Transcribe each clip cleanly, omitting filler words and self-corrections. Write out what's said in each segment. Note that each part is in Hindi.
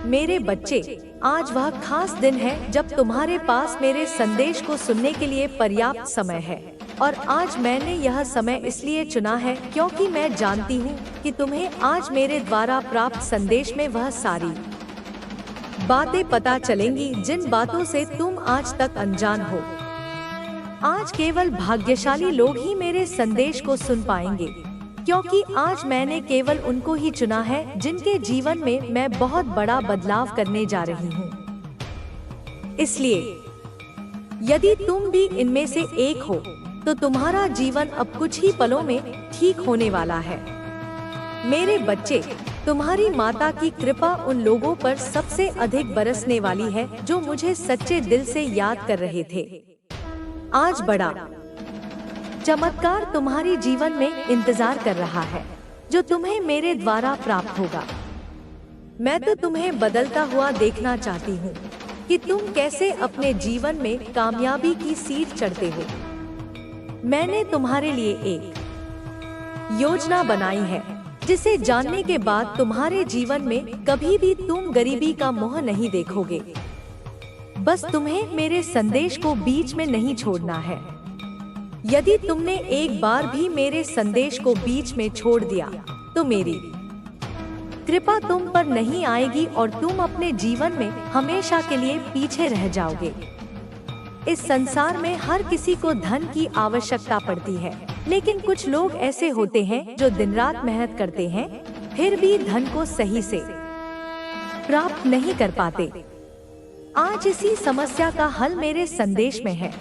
मेरे बच्चे, आज वह खास दिन है जब तुम्हारे पास मेरे संदेश को सुनने के लिए पर्याप्त समय है। और आज मैंने यह समय इसलिए चुना है क्योंकि मैं जानती हूँ कि तुम्हें आज मेरे द्वारा प्राप्त संदेश में वह सारी बातें पता चलेंगी जिन बातों से तुम आज तक अनजान हो। आज केवल भाग्यशाली लोग ही मेरे संदेश को सुन पाएंगे, क्योंकि आज मैंने केवल उनको ही चुना है जिनके जीवन में मैं बहुत बड़ा बदलाव करने जा रही हूँ। इसलिए यदि तुम भी इनमें से एक हो तो तुम्हारा जीवन अब कुछ ही पलों में ठीक होने वाला है। मेरे बच्चे, तुम्हारी माता की कृपा उन लोगों पर सबसे अधिक बरसने वाली है जो मुझे सच्चे दिल से याद कर रहे थे। आज बड़ा चमत्कार तुम्हारी जीवन में इंतजार कर रहा है जो तुम्हें मेरे द्वारा प्राप्त होगा। मैं तो तुम्हें बदलता हुआ देखना चाहती हूँ कि तुम कैसे अपने जीवन में कामयाबी की सीढ़ी चढ़ते हो। मैंने तुम्हारे लिए एक योजना बनाई है जिसे जानने के बाद तुम्हारे जीवन में कभी भी तुम गरीबी का मुंह नहीं देखोगे। बस तुम्हें मेरे संदेश को बीच में नहीं छोड़ना है। यदि तुमने एक बार भी मेरे संदेश को बीच में छोड़ दिया तो मेरी कृपा तुम पर नहीं आएगी और तुम अपने जीवन में हमेशा के लिए पीछे रह जाओगे। इस संसार में हर किसी को धन की आवश्यकता पड़ती है, लेकिन कुछ लोग ऐसे होते हैं जो दिन रात मेहनत करते हैं फिर भी धन को सही से प्राप्त नहीं कर पाते। आज इसी समस्या का हल मेरे संदेश में है।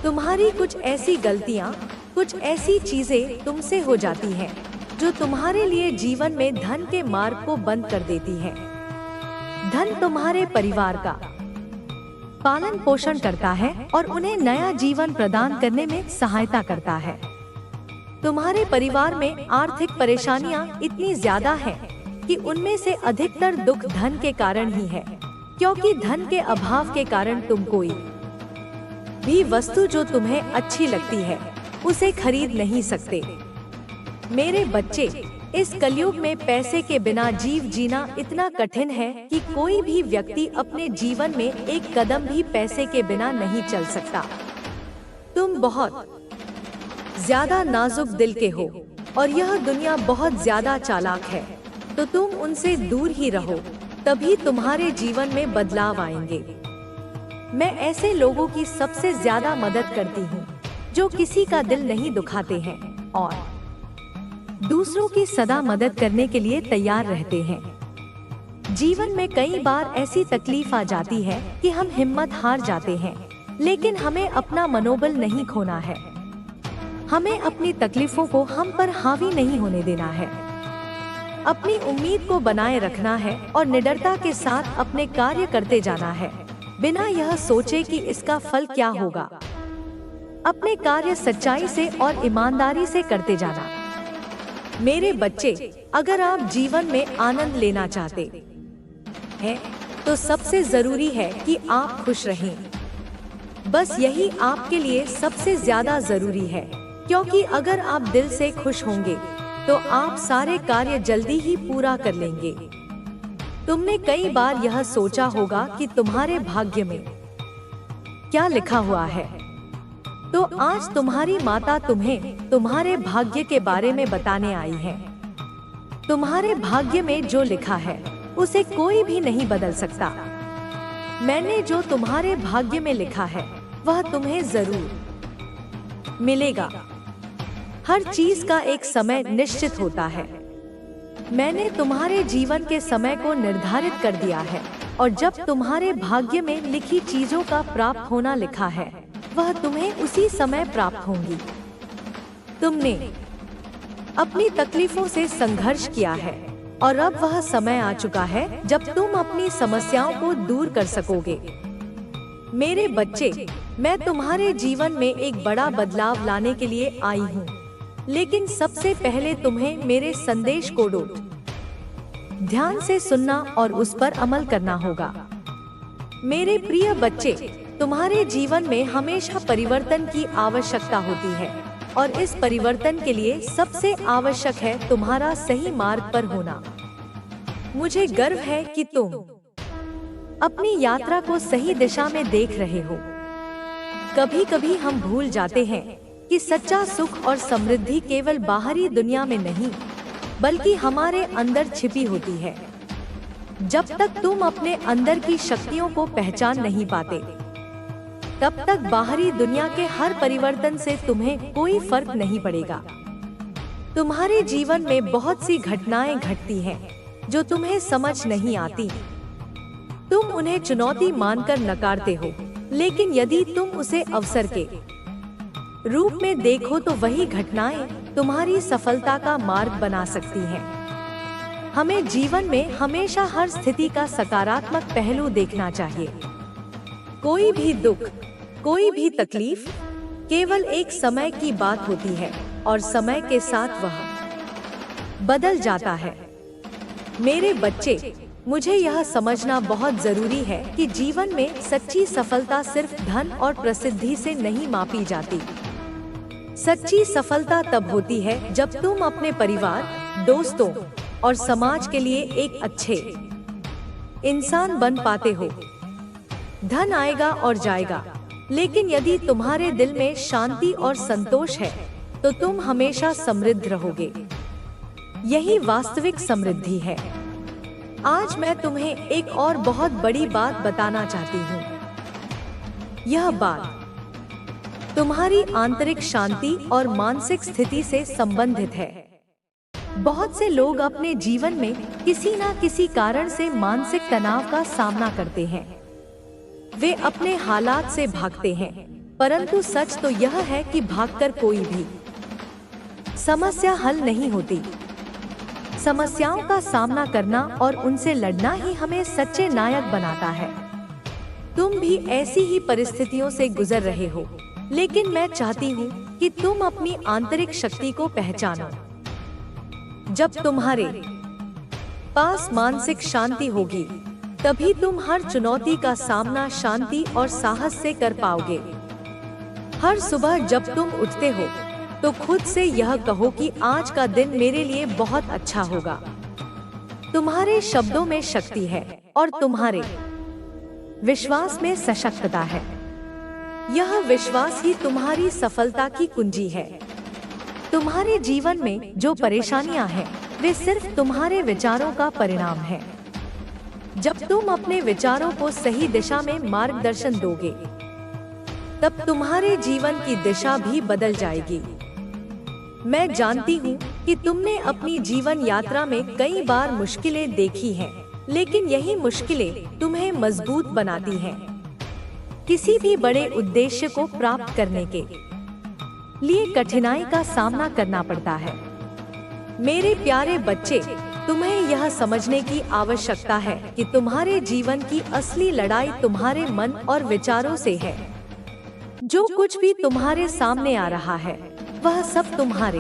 तुम्हारी कुछ ऐसी गलतियाँ, कुछ ऐसी चीजें तुमसे हो जाती हैं जो तुम्हारे लिए जीवन में धन के मार्ग को बंद कर देती हैं। धन तुम्हारे परिवार का पालन पोषण करता है और उन्हें नया जीवन प्रदान करने में सहायता करता है। तुम्हारे परिवार में आर्थिक परेशानियां इतनी ज्यादा हैं कि उनमें से अधिकतर दुख धन के कारण ही है, क्योंकि धन के अभाव के कारण तुम कोई भी वस्तु जो तुम्हें अच्छी लगती है उसे खरीद नहीं सकते। मेरे बच्चे, इस कलयुग में पैसे के बिना जीना इतना कठिन है कि कोई भी व्यक्ति अपने जीवन में एक कदम भी पैसे के बिना नहीं चल सकता। तुम बहुत ज्यादा नाजुक दिल के हो और यह दुनिया बहुत ज्यादा चालाक है, तो तुम उनसे दूर ही रहो, तभी तुम्हारे जीवन में बदलाव आएंगे। मैं ऐसे लोगों की सबसे ज्यादा मदद करती हूँ जो किसी का दिल नहीं दुखाते हैं और दूसरों की सदा मदद करने के लिए तैयार रहते हैं। जीवन में कई बार ऐसी तकलीफ आ जाती है कि हम हिम्मत हार जाते हैं, लेकिन हमें अपना मनोबल नहीं खोना है। हमें अपनी तकलीफों को हम पर हावी नहीं होने देना है। अपनी उम्मीद को बनाए रखना है और निडरता के साथ अपने कार्य करते जाना है, बिना यह सोचे कि इसका फल क्या होगा। अपने कार्य सच्चाई से और ईमानदारी से करते जाना। मेरे बच्चे, अगर आप जीवन में आनंद लेना चाहते हैं तो सबसे जरूरी है कि आप खुश रहें। बस यही आपके लिए सबसे ज्यादा जरूरी है, क्योंकि अगर आप दिल से खुश होंगे तो आप सारे कार्य जल्दी ही पूरा कर लेंगे। तुमने कई बार यह सोचा होगा कि तुम्हारे भाग्य में क्या लिखा हुआ है, तो आज तुम्हारी माता तुम्हें तुम्हारे भाग्य के बारे में बताने आई है। तुम्हारे भाग्य में जो लिखा है उसे कोई भी नहीं बदल सकता। मैंने जो तुम्हारे भाग्य में लिखा है वह तुम्हें जरूर मिलेगा। हर चीज का एक समय निश्चित होता है। मैंने तुम्हारे जीवन के समय को निर्धारित कर दिया है और जब तुम्हारे भाग्य में लिखी चीजों का प्राप्त होना लिखा है वह तुम्हें उसी समय प्राप्त होंगी। तुमने अपनी तकलीफों से संघर्ष किया है और अब वह समय आ चुका है जब तुम अपनी समस्याओं को दूर कर सकोगे। मेरे बच्चे, मैं तुम्हारे जीवन में एक बड़ा बदलाव लाने के लिए आई हूँ, लेकिन सबसे पहले तुम्हें मेरे संदेश को ध्यान से सुनना और उस पर अमल करना होगा। मेरे प्रिय बच्चे, तुम्हारे जीवन में हमेशा परिवर्तन की आवश्यकता होती है और इस परिवर्तन के लिए सबसे आवश्यक है तुम्हारा सही मार्ग पर होना। मुझे गर्व है कि तुम अपनी यात्रा को सही दिशा में देख रहे हो। कभी कभी हम भूल जाते हैं कि सच्चा सुख और समृद्धि केवल बाहरी दुनिया में नहीं, बल्कि हमारे अंदर छिपी होती है। जब तक तुम अपने अंदर की शक्तियों को पहचान नहीं पाते, तब तक बाहरी दुनिया के हर परिवर्तन से तुम्हें कोई फर्क नहीं पड़ेगा। तुम्हारे जीवन में बहुत सी घटनाएं घटती हैं जो तुम्हें समझ नहीं आती। तुम उन्हें चुनौती मानकर नकारते हो, लेकिन यदि तुम उसे अवसर के रूप में देखो तो वही घटनाएं तुम्हारी सफलता का मार्ग बना सकती हैं। हमें जीवन में हमेशा हर स्थिति का सकारात्मक पहलू देखना चाहिए। कोई भी दुख, कोई भी तकलीफ केवल एक समय की बात होती है और समय के साथ वह बदल जाता है। मेरे बच्चे, मुझे यह समझना बहुत जरूरी है कि जीवन में सच्ची सफलता सिर्फ धन और प्रसिद्धि से नहीं मापी जाती। सच्ची सफलता तब होती है जब तुम अपने परिवार, दोस्तों और समाज के लिए एक अच्छे इंसान बन पाते हो। धन आएगा और जाएगा, लेकिन यदि तुम्हारे दिल में शांति और संतोष है तो तुम हमेशा समृद्ध रहोगे। यही वास्तविक समृद्धि है। आज मैं तुम्हें एक और बहुत बड़ी बात बताना चाहती हूँ। यह बात तुम्हारी आंतरिक शांति और मानसिक स्थिति से संबंधित है। बहुत से लोग अपने जीवन में किसी न किसी कारण से मानसिक तनाव का सामना करते हैं। वे अपने हालात से भागते हैं, परंतु सच तो यह है कि भागकर कोई भी समस्या हल नहीं होती। समस्याओं का सामना करना और उनसे लड़ना ही हमें सच्चे नायक बनाता है। तुम भी ऐसी ही परिस्थितियों से गुजर रहे हो, लेकिन मैं चाहती हूँ कि तुम अपनी आंतरिक शक्ति को पहचानो। जब तुम्हारे पास मानसिक शांति होगी, तभी तुम हर चुनौती का सामना शांति और साहस से कर पाओगे। हर सुबह जब तुम उठते हो तो खुद से यह कहो कि आज का दिन मेरे लिए बहुत अच्छा होगा। तुम्हारे शब्दों में शक्ति है और तुम्हारे विश्वास में सशक्तता है। यह विश्वास ही तुम्हारी सफलता की कुंजी है। तुम्हारे जीवन में जो परेशानियां हैं, वे सिर्फ तुम्हारे विचारों का परिणाम है। जब तुम अपने विचारों को सही दिशा में मार्गदर्शन दोगे, तब तुम्हारे जीवन की दिशा भी बदल जाएगी। मैं जानती हूँ कि तुमने अपनी जीवन यात्रा में कई बार मुश्किलें देखी हैं, लेकिन यही मुश्किलें तुम्हें मजबूत बनाती हैं। किसी भी बड़े उद्देश्य को प्राप्त करने के लिए कठिनाई का सामना करना पड़ता है। मेरे प्यारे बच्चे, तुम्हें यह समझने की आवश्यकता है कि तुम्हारे जीवन की असली लड़ाई तुम्हारे मन और विचारों से है। जो कुछ भी तुम्हारे सामने आ रहा है, वह सब तुम्हारे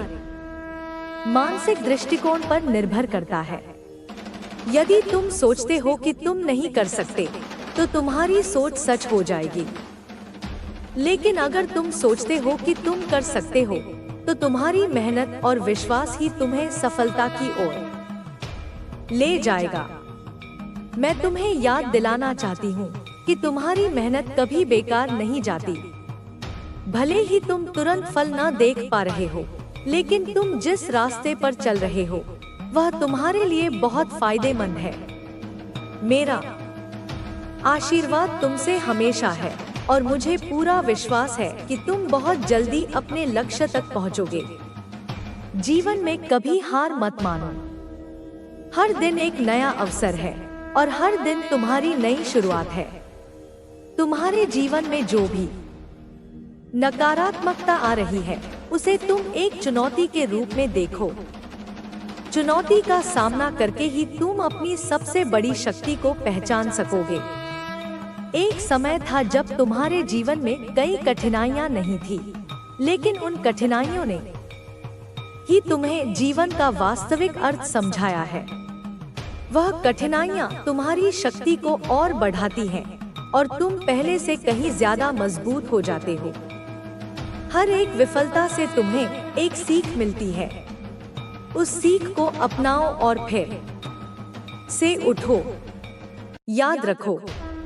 मानसिक दृष्टिकोण पर निर्भर करता है। यदि तुम सोचते हो कि तुम नहीं कर सकते, तो तुम्हारी सोच सच हो जाएगी। लेकिन अगर तुम सोचते हो कि तुम कर सकते हो, तो तुम्हारी मेहनत और विश्वास ही तुम्हें सफलता की ओर ले जाएगा। मैं तुम्हें याद दिलाना चाहती हूँ कि तुम्हारी मेहनत कभी बेकार नहीं जाती। भले ही तुम तुरंत फल न देख पा रहे हो, लेकिन तुम जिस रास्ते पर चल रहे हो, वह तुम्हारे लिए बहुत फायदेमंद है। मेरा आशीर्वाद तुमसे हमेशा है और मुझे पूरा विश्वास है कि तुम बहुत जल्दी अपने लक्ष्य तक पहुंचोगे। जीवन में कभी हार मत मानो। हर दिन एक नया अवसर है और हर दिन तुम्हारी नई शुरुआत है। तुम्हारे जीवन में जो भी नकारात्मकता आ रही है, उसे तुम एक चुनौती के रूप में देखो। चुनौती का सामना करके ही तुम अपनी सबसे बड़ी शक्ति को पहचान सकोगे। एक समय था जब तुम्हारे जीवन में कई कठिनाइयां नहीं थी, लेकिन उन कठिनाइयों ने ही तुम्हें जीवन का वास्तविक अर्थ समझाया है। वह कठिनाइयां तुम्हारी शक्ति को और बढ़ाती हैं और तुम पहले से कहीं ज्यादा मजबूत हो जाते हो। हर एक विफलता से तुम्हें एक सीख मिलती है। उस सीख को अपनाओ और फिर से उठो। याद रखो,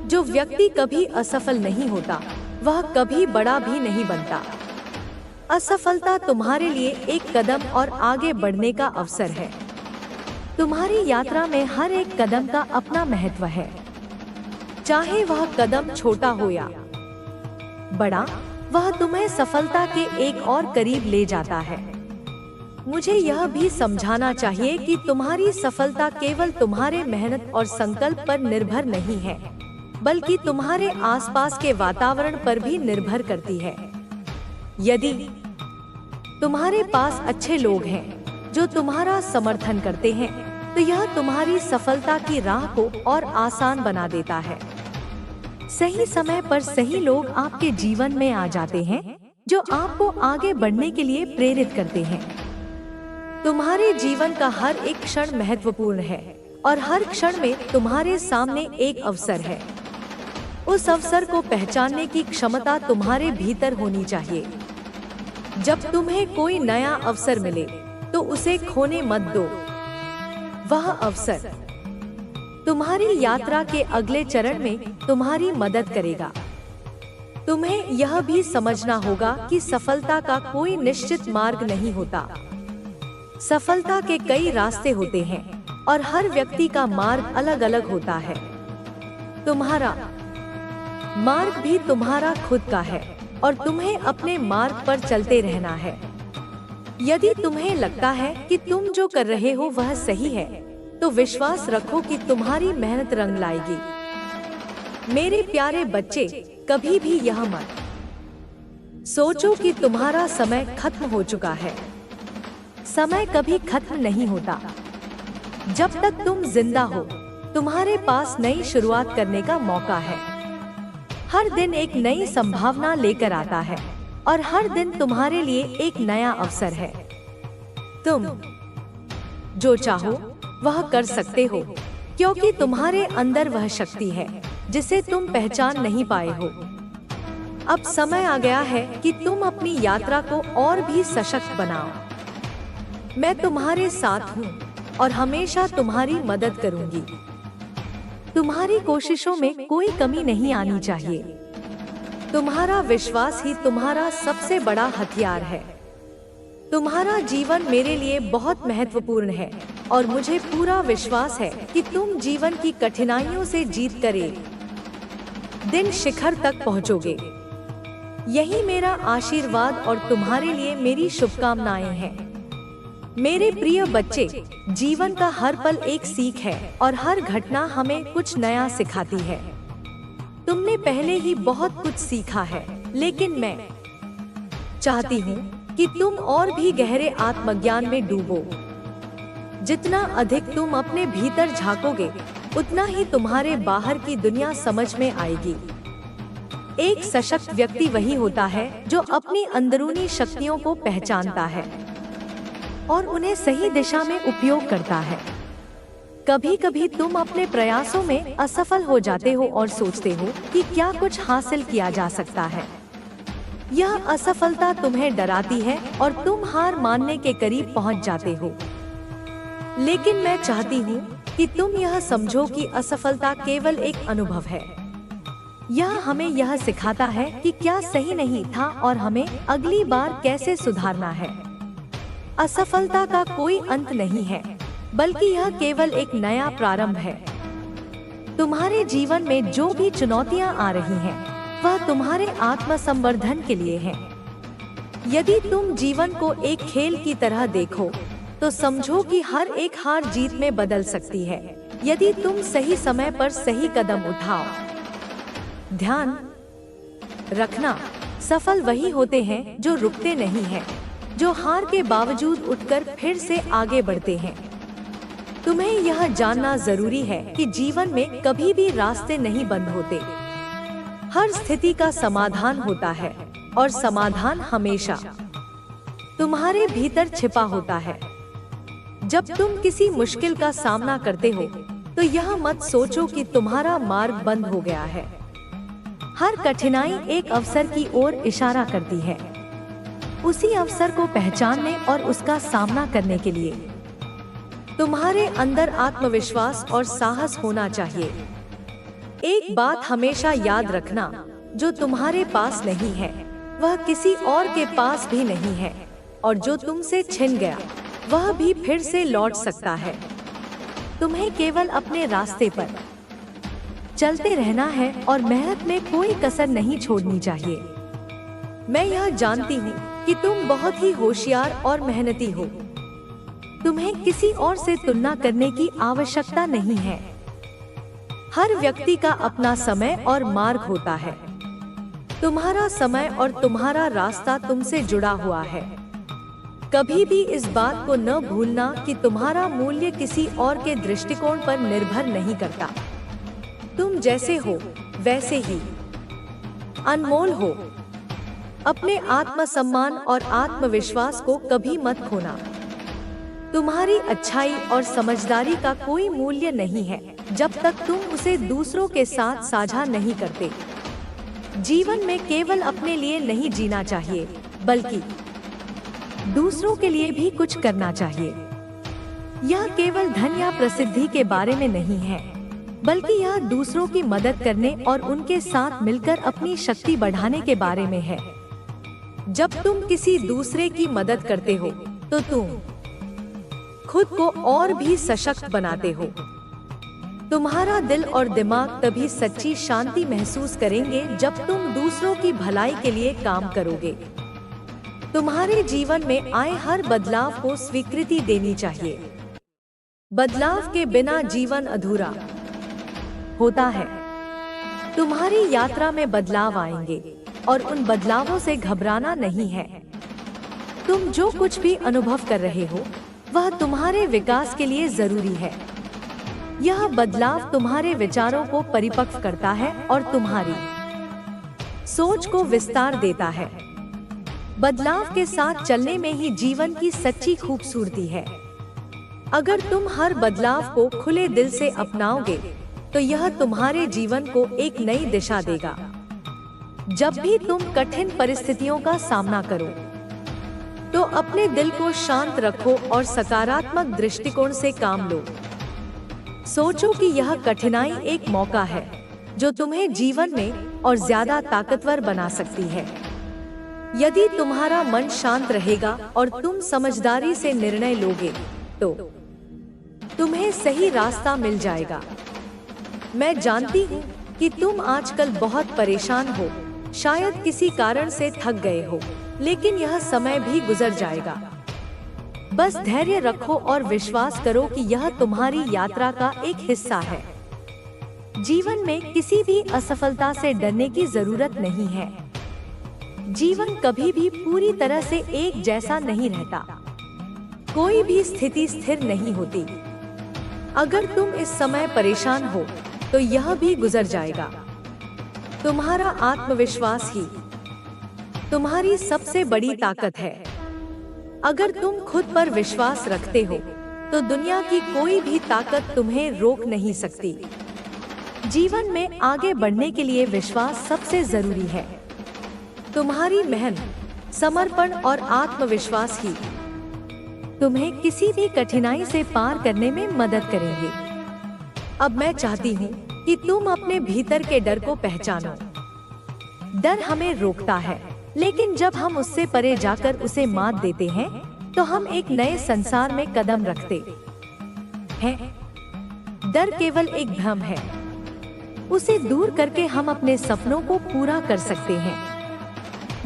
जो व्यक्ति कभी असफल नहीं होता, वह कभी बड़ा भी नहीं बनता। असफलता तुम्हारे लिए एक कदम और आगे बढ़ने का अवसर है। तुम्हारी यात्रा में हर एक कदम का अपना महत्व है। चाहे वह कदम छोटा हो या बड़ा, वह तुम्हें सफलता के एक और करीब ले जाता है। मुझे यह भी समझाना चाहिए कि तुम्हारी सफलता केवल तुम्हारे मेहनत और संकल्प पर निर्भर नहीं है, बल्कि तुम्हारे आसपास के वातावरण पर भी निर्भर करती है। यदि तुम्हारे पास अच्छे लोग हैं जो तुम्हारा समर्थन करते हैं, तो यह तुम्हारी सफलता की राह को और आसान बना देता है। सही समय पर सही लोग आपके जीवन में आ जाते हैं, जो आपको आगे बढ़ने के लिए प्रेरित करते हैं। तुम्हारे जीवन का हर एक क्षण महत्वपूर्ण है और हर क्षण में तुम्हारे सामने एक अवसर है। उस अवसर को पहचानने की क्षमता तुम्हारे भीतर होनी चाहिए। जब तुम्हें कोई नया अवसर मिले, तो उसे खोने मत दो। वह अवसर तुम्हारी यात्रा के अगले चरण में तुम्हारी मदद करेगा। तुम्हें यह भी समझना होगा कि सफलता का कोई निश्चित मार्ग नहीं होता। सफलता के कई रास्ते होते हैं और हर व्यक्ति का मार्ग अलग अलग होता है। तुम्हारा मार्ग भी तुम्हारा खुद का है और तुम्हें अपने मार्ग पर चलते रहना है। यदि तुम्हें लगता है कि तुम जो कर रहे हो वह सही है, तो विश्वास रखो कि तुम्हारी मेहनत रंग लाएगी। मेरे प्यारे बच्चे, कभी भी यह मत सोचो कि तुम्हारा समय खत्म हो चुका है। समय कभी खत्म नहीं होता। जब तक तुम जिंदा हो, तुम्हारे पास नई शुरुआत करने का मौका है। हर दिन एक नई संभावना लेकर आता है और हर दिन तुम्हारे लिए एक नया अवसर है। तुम जो चाहो वह कर सकते हो, क्योंकि तुम्हारे अंदर वह शक्ति है जिसे तुम पहचान नहीं पाए हो। अब समय आ गया है कि तुम अपनी यात्रा को और भी सशक्त बनाओ। मैं तुम्हारे साथ हूँ और हमेशा तुम्हारी मदद करूंगी। तुम्हारी कोशिशों में कोई कमी नहीं आनी चाहिए। तुम्हारा विश्वास ही तुम्हारा सबसे बड़ा हथियार है। तुम्हारा जीवन मेरे लिए बहुत महत्वपूर्ण है और मुझे पूरा विश्वास है कि तुम जीवन की कठिनाइयों से जीत कर एक दिन शिखर तक पहुंचोगे। यही मेरा आशीर्वाद और तुम्हारे लिए मेरी शुभकामनाएं हैं। मेरे प्रिय बच्चे, जीवन का हर पल एक सीख है और हर घटना हमें कुछ नया सिखाती है। तुमने पहले ही बहुत कुछ सीखा है, लेकिन मैं चाहती हूँ कि तुम और भी गहरे आत्मज्ञान में डूबो। जितना अधिक तुम अपने भीतर झांकोगे, उतना ही तुम्हारे बाहर की दुनिया समझ में आएगी। एक सशक्त व्यक्ति वही होता है जो अपनी अंदरूनी शक्तियों को पहचानता है और उन्हें सही दिशा में उपयोग करता है। कभी कभी तुम अपने प्रयासों में असफल हो जाते हो और सोचते हो कि क्या कुछ हासिल किया जा सकता है। यह असफलता तुम्हें डराती है और तुम हार मानने के करीब पहुंच जाते हो। लेकिन मैं चाहती हूँ कि तुम यह समझो कि असफलता केवल एक अनुभव है। यह हमें यह सिखाता है कि क्या सही नहीं था और हमें अगली बार कैसे सुधारना है। असफलता का कोई अंत नहीं है, बल्कि यह केवल एक नया प्रारंभ है। तुम्हारे जीवन में जो भी चुनौतियां आ रही हैं, वह तुम्हारे आत्मसंवर्धन के लिए हैं। यदि तुम जीवन को एक खेल की तरह देखो, तो समझो कि हर एक हार जीत में बदल सकती है, यदि तुम सही समय पर सही कदम उठाओ। ध्यान रखना, सफल वही होते हैं जो रुकते नहीं हैं, जो हार के बावजूद उठकर फिर से आगे बढ़ते हैं। तुम्हें यह जानना जरूरी है कि जीवन में कभी भी रास्ते नहीं बंद होते। हर स्थिति का समाधान होता है और समाधान हमेशा तुम्हारे भीतर छिपा होता है। जब तुम किसी मुश्किल का सामना करते हो, तो यह मत सोचो कि तुम्हारा मार्ग बंद हो गया है। हर कठिनाई एक अवसर की ओर इशारा करती है। उसी अवसर को पहचानने और उसका सामना करने के लिए तुम्हारे अंदर आत्मविश्वास और साहस होना चाहिए। एक बात हमेशा याद रखना, जो तुम्हारे पास नहीं है वह किसी और के पास भी नहीं है, और जो तुमसे छिन गया वह भी फिर से लौट सकता है। तुम्हें केवल अपने रास्ते पर चलते रहना है और मेहनत में कोई कसर नहीं छोड़नी चाहिए। मैं यह जानती हूँ कि तुम बहुत ही होशियार और मेहनती हो। तुम्हें किसी और से तुलना करने की आवश्यकता नहीं है। हर व्यक्ति का अपना समय और मार्ग होता है। तुम्हारा समय और तुम्हारा रास्ता तुमसे जुड़ा हुआ है। कभी भी इस बात को न भूलना कि तुम्हारा मूल्य किसी और के दृष्टिकोण पर निर्भर नहीं करता। तुम जैसे हो वैसे ही अनमोल हो। अपने आत्मसम्मान और आत्मविश्वास को कभी मत खोना। तुम्हारी अच्छाई और समझदारी का कोई मूल्य नहीं है जब तक तुम उसे दूसरों के साथ साझा नहीं करते। जीवन में केवल अपने लिए नहीं जीना चाहिए, बल्कि दूसरों के लिए भी कुछ करना चाहिए। यह केवल धन या प्रसिद्धि के बारे में नहीं है, बल्कि यह दूसरों की मदद करने और उनके साथ मिलकर अपनी शक्ति बढ़ाने के बारे में है। जब तुम किसी दूसरे की मदद करते हो तो तुम खुद को और भी सशक्त बनाते हो। तुम्हारा दिल और दिमाग तभी सच्ची शांति महसूस करेंगे जब तुम दूसरों की भलाई के लिए काम करोगे। तुम्हारे जीवन में आए हर बदलाव को स्वीकृति देनी चाहिए। बदलाव के बिना जीवन अधूरा होता है। तुम्हारी यात्रा में बदलाव आएंगे और उन बदलावों से घबराना नहीं है। तुम जो कुछ भी अनुभव कर रहे हो वह तुम्हारे विकास के लिए जरूरी है। यह बदलाव तुम्हारे विचारों को परिपक्व करता है और तुम्हारी सोच को विस्तार देता है। बदलाव के साथ चलने में ही जीवन की सच्ची खूबसूरती है। अगर तुम हर बदलाव को खुले दिल से अपनाओगे तो यह तुम्हारे जीवन को एक नई दिशा देगा। जब भी तुम कठिन परिस्थितियों का सामना करो तो अपने दिल को शांत रखो और सकारात्मक दृष्टिकोण से काम लो। सोचो कि यह कठिनाई एक मौका है जो तुम्हें जीवन में और ज्यादा ताकतवर बना सकती है। यदि तुम्हारा मन शांत रहेगा और तुम समझदारी से निर्णय लोगे तो तुम्हें सही रास्ता मिल जाएगा। मैं जानती हूँ कि तुम आजकल बहुत परेशान हो, शायद किसी कारण से थक गए हो, लेकिन यह समय भी गुजर जाएगा। बस धैर्य रखो और विश्वास करो कि यह तुम्हारी यात्रा का एक हिस्सा है। जीवन में किसी भी असफलता से डरने की जरूरत नहीं है। जीवन कभी भी पूरी तरह से एक जैसा नहीं रहता। कोई भी स्थिति स्थिर नहीं होती। अगर तुम इस समय परेशान हो तो यह भी गुजर जाएगा। तुम्हारा आत्मविश्वास ही तुम्हारी सबसे बड़ी ताकत है। अगर तुम खुद पर विश्वास रखते हो तो दुनिया की कोई भी ताकत तुम्हें रोक नहीं सकती। जीवन में आगे बढ़ने के लिए विश्वास सबसे जरूरी है। तुम्हारी मेहनत, समर्पण और आत्मविश्वास ही तुम्हें किसी भी कठिनाई से पार करने में मदद करेंगे। अब मैं चाहती हूँ कि तुम अपने भीतर के डर को पहचानो। डर हमें रोकता है, लेकिन जब हम उससे परे जाकर उसे मात देते हैं तो हम एक नए संसार में कदम रखते हैं। डर केवल एक भ्रम है। उसे दूर करके हम अपने सपनों को पूरा कर सकते हैं।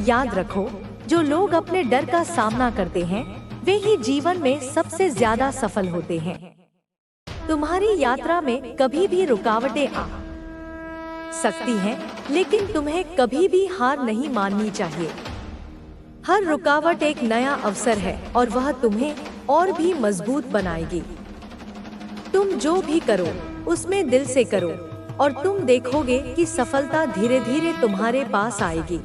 याद रखो, जो लोग अपने डर का सामना करते हैं वे ही जीवन में सबसे ज्यादा सफल होते हैं। तुम्हारी यात्रा में कभी भी रुकावटें आ सकती हैं, लेकिन तुम्हें कभी भी हार नहीं माननी चाहिए। हर रुकावट एक नया अवसर है और वह तुम्हें और भी मजबूत बनाएगी। तुम जो भी करो उसमें दिल से करो और तुम देखोगे कि सफलता धीरे धीरे तुम्हारे पास आएगी।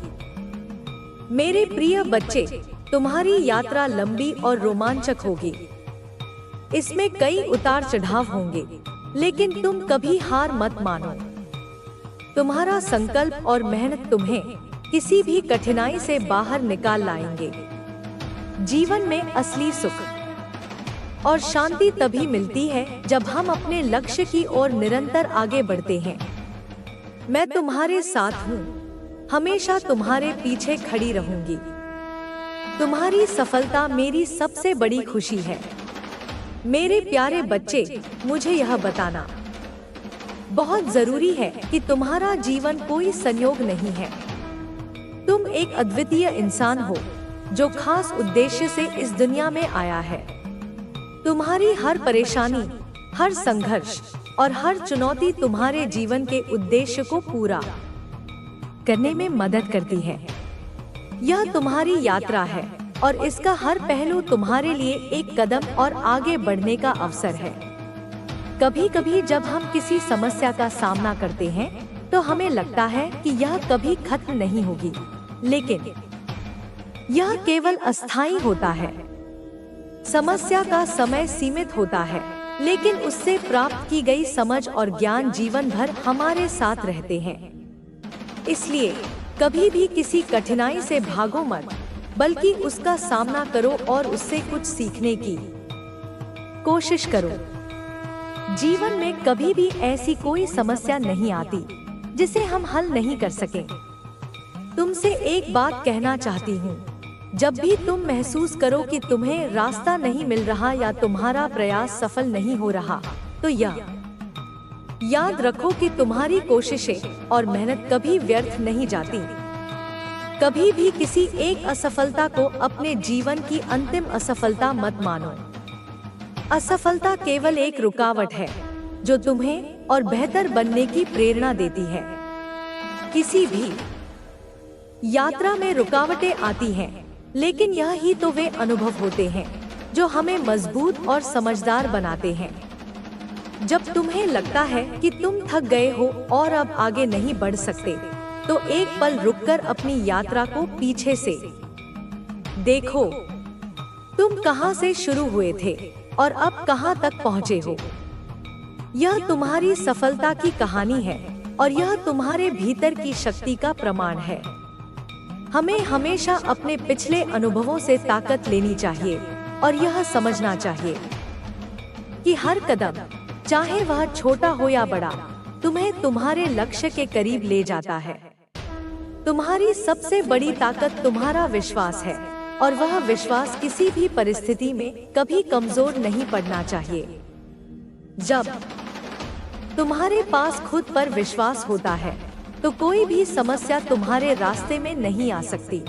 मेरे प्रिय बच्चे, तुम्हारी यात्रा लंबी और रोमांचक होगी। इसमें कई उतार चढ़ाव होंगे, लेकिन तुम कभी हार मत मानो। तुम्हारा संकल्प और मेहनत तुम्हें किसी भी कठिनाई से बाहर निकाल लाएंगे। जीवन में असली सुख और शांति तभी मिलती है जब हम अपने लक्ष्य की ओर निरंतर आगे बढ़ते हैं। मैं तुम्हारे साथ हूँ, हमेशा तुम्हारे पीछे खड़ी रहूंगी। तुम्हारी सफलता मेरी सबसे बड़ी खुशी है। मेरे प्यारे बच्चे, मुझे यह बताना बहुत जरूरी है कि तुम्हारा जीवन कोई संयोग नहीं है। तुम एक अद्वितीय इंसान हो जो खास उद्देश्य से इस दुनिया में आया है। तुम्हारी हर परेशानी, हर संघर्ष और हर चुनौती तुम्हारे जीवन के उद्देश्य को पूरा करने में मदद करती है। यह तुम्हारी यात्रा है और इसका हर पहलू तुम्हारे लिए एक कदम और आगे बढ़ने का अवसर है। कभी कभी जब हम किसी समस्या का सामना करते हैं तो हमें लगता है कि यह कभी खत्म नहीं होगी, लेकिन यह केवल अस्थायी होता है। समस्या का समय सीमित होता है, लेकिन उससे प्राप्त की गई समझ और ज्ञान जीवन भर हमारे साथ रहते हैं। इसलिए कभी भी किसी कठिनाई से भागो मत, बल्कि उसका सामना करो और उससे कुछ सीखने की कोशिश करो। जीवन में कभी भी ऐसी कोई समस्या नहीं आती जिसे हम हल नहीं कर सकें। तुमसे एक बात कहना चाहती हूँ, जब भी तुम महसूस करो कि तुम्हें रास्ता नहीं मिल रहा या तुम्हारा प्रयास सफल नहीं हो रहा, तो यह याद रखो कि तुम्हारी कोशिशें और मेहनत कभी व्यर्थ नहीं जाती। कभी भी किसी एक असफलता को अपने जीवन की अंतिम असफलता मत मानो। असफलता केवल एक रुकावट है जो तुम्हें और बेहतर बनने की प्रेरणा देती है। किसी भी यात्रा में रुकावटें आती हैं, लेकिन यह ही तो वे अनुभव होते हैं जो हमें मजबूत और समझदार बनाते हैं। जब तुम्हें लगता है कि तुम थक गए हो और अब आगे नहीं बढ़ सकते, तो एक पल रुककर अपनी यात्रा को पीछे से देखो। तुम कहां से शुरू हुए थे और अब कहां तक पहुंचे हो। यह तुम्हारी सफलता की कहानी है और यह तुम्हारे भीतर की शक्ति का प्रमाण है। हमें हमेशा अपने पिछले अनुभवों से ताकत लेनी चाहिए और यह समझना चाहिए कि हर कदम, चाहे वह छोटा हो या बड़ा, तुम्हें तुम्हारे लक्ष्य के करीब ले जाता है। तुम्हारी सबसे बड़ी ताकत तुम्हारा विश्वास है और वह विश्वास किसी भी परिस्थिति में कभी कमजोर नहीं पड़ना चाहिए। जब तुम्हारे पास खुद पर विश्वास होता है तो कोई भी समस्या तुम्हारे रास्ते में नहीं आ सकती।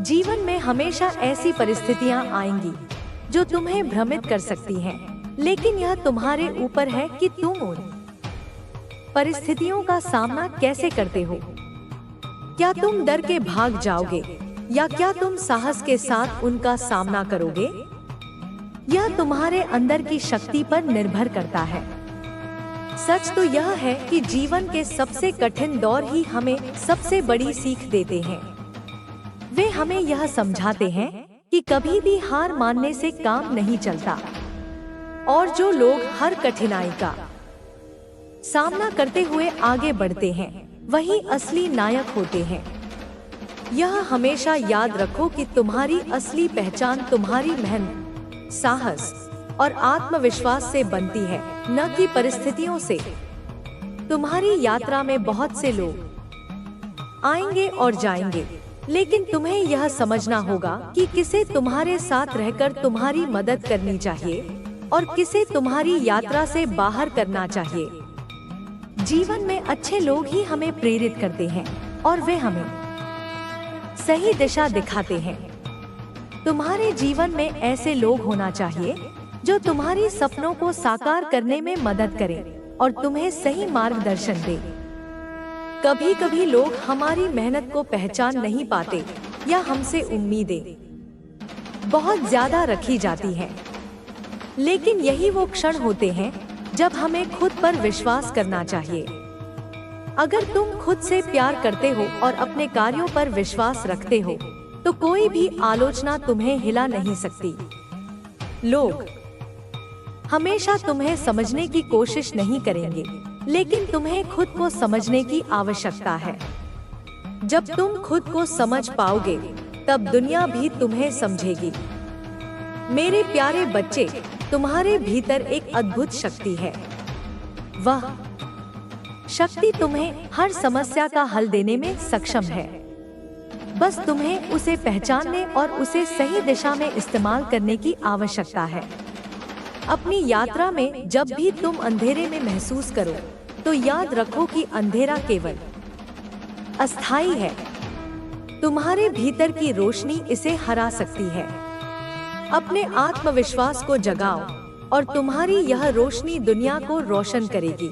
जीवन में हमेशा ऐसी परिस्थितियां आएंगी जो तुम्हें भ्रमित कर सकती हैं, लेकिन यह तुम्हारे ऊपर है कि तुम उन परिस्थितियों का सामना कैसे करते हो। क्या तुम डर के भाग जाओगे या क्या तुम साहस के साथ उनका सामना करोगे? यह तुम्हारे अंदर की शक्ति पर निर्भर करता है। सच तो यह है कि जीवन के सबसे कठिन दौर ही हमें सबसे बड़ी सीख देते हैं। वे हमें यह समझाते हैं कि कभी भी हार मानने से काम नहीं चलता और जो लोग हर कठिनाई का सामना करते हुए आगे बढ़ते हैं, वही असली नायक होते हैं। यह हमेशा याद रखो कि तुम्हारी असली पहचान तुम्हारी मेहनत, साहस और आत्मविश्वास से बनती है, न कि परिस्थितियों से। तुम्हारी यात्रा में बहुत से लोग आएंगे और जाएंगे, लेकिन तुम्हें यह समझना होगा कि किसे तुम्हारे साथ रहकर तुम्हारी मदद करनी चाहिए और किसे तुम्हारी यात्रा से बाहर करना चाहिए। जीवन में अच्छे लोग ही हमें प्रेरित करते हैं और वे हमें सही दिशा दिखाते हैं। तुम्हारे जीवन में ऐसे लोग होना चाहिए जो तुम्हारी सपनों को साकार करने में मदद करें और तुम्हें सही मार्गदर्शन दें। कभी कभी लोग हमारी मेहनत को पहचान नहीं पाते या हमसे उम्मीदें बहुत ज्यादा रखी जाती हैं, लेकिन यही वो क्षण होते हैं जब हमें खुद पर विश्वास करना चाहिए। अगर तुम खुद से प्यार करते हो और अपने कार्यों पर विश्वास रखते हो, तो कोई भी आलोचना तुम्हें हिला नहीं सकती। लोग हमेशा तुम्हें समझने की कोशिश नहीं करेंगे, लेकिन तुम्हें खुद को समझने की आवश्यकता है। जब तुम खुद को समझ पाओगे, तब दुनिया भी तुम्हें समझेगी। मेरे प्यारे बच्चे, तुम्हारे भीतर एक अद्भुत शक्ति है। वह शक्ति तुम्हें हर समस्या का हल देने में सक्षम है। बस तुम्हें उसे पहचानने और उसे सही दिशा में इस्तेमाल करने की आवश्यकता है। अपनी यात्रा में जब भी तुम अंधेरे में महसूस करो, तो याद रखो कि अंधेरा केवल अस्थायी है। तुम्हारे भीतर की रोशनी इसे हरा सकती है। अपने आत्मविश्वास को जगाओ और तुम्हारी यह रोशनी दुनिया को रोशन करेगी।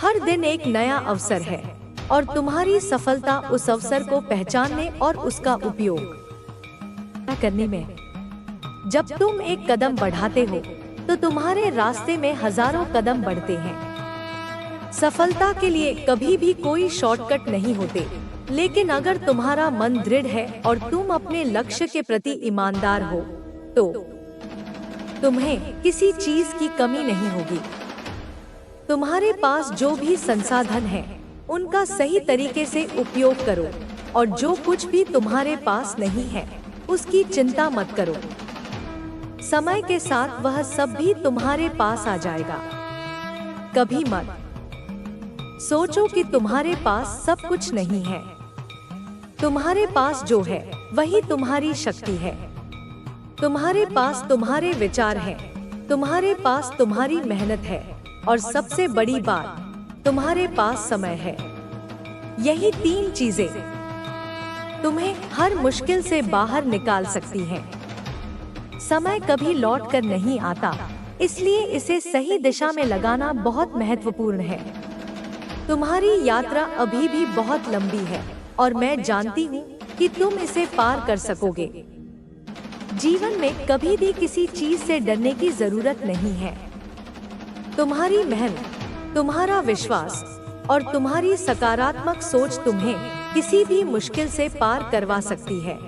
हर दिन एक नया अवसर है और तुम्हारी सफलता उस अवसर को पहचानने और उसका उपयोग करने में। जब तुम एक कदम बढ़ाते हो, तो तुम्हारे रास्ते में हजारों कदम बढ़ते हैं। सफलता के लिए कभी भी कोई शॉर्टकट नहीं होते, लेकिन अगर तुम्हारा मन दृढ़ है और तुम अपने लक्ष्य के प्रति ईमानदार हो, तो तुम्हें किसी चीज की कमी नहीं होगी। तुम्हारे पास जो भी संसाधन है, उनका सही तरीके से उपयोग करो और जो कुछ भी तुम्हारे पास नहीं है, उसकी चिंता मत करो। समय के साथ वह सब भी तुम्हारे पास आ जाएगा। कभी मत सोचो कि तुम्हारे पास सब कुछ नहीं है। तुम्हारे पास जो है वही तुम्हारी शक्ति है। तुम्हारे पास तुम्हारे विचार हैं, तुम्हारे पास तुम्हारी मेहनत है और सबसे बड़ी बात, तुम्हारे पास समय है। यही 3 चीजें तुम्हें हर मुश्किल से बाहर निकाल सकती हैं। समय कभी लौट कर नहीं आता, इसलिए इसे सही दिशा में लगाना बहुत महत्वपूर्ण है। तुम्हारी यात्रा अभी भी बहुत लंबी है और मैं जानती हूँ कि तुम इसे पार कर सकोगे। जीवन में कभी भी किसी चीज से डरने की जरूरत नहीं है। तुम्हारी मेहनत, तुम्हारा विश्वास और तुम्हारी सकारात्मक सोच तुम्हें किसी भी मुश्किल से पार करवा सकती है।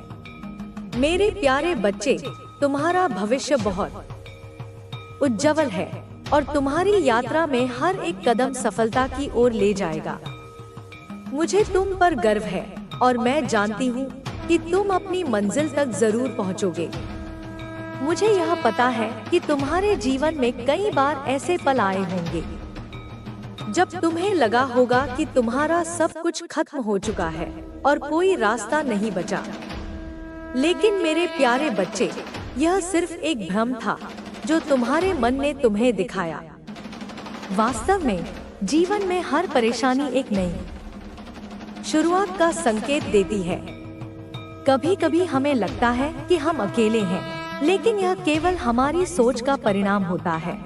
मेरे प्यारे बच्चे, तुम्हारा भविष्य बहुत उज्जवल है और तुम्हारी यात्रा में हर एक कदम सफलता की ओर ले जाएगा। मुझे तुम पर गर्व है और मैं जानती हूँ कि तुम अपनी मंजिल तक जरूर पहुँचोगे। मुझे यह पता है कि तुम्हारे जीवन में कई बार ऐसे पल आए होंगे जब तुम्हें लगा होगा कि तुम्हारा सब कुछ खत्म हो चुका है और कोई रास्ता नहीं बचा। लेकिन मेरे प्यारे बच्चे, यह सिर्फ एक भ्रम था जो तुम्हारे मन ने तुम्हें दिखाया। वास्तव में जीवन में हर परेशानी एक नई शुरुआत का संकेत देती है। कभी कभी हमें लगता है कि हम अकेले हैं, लेकिन यह केवल हमारी सोच का परिणाम होता है।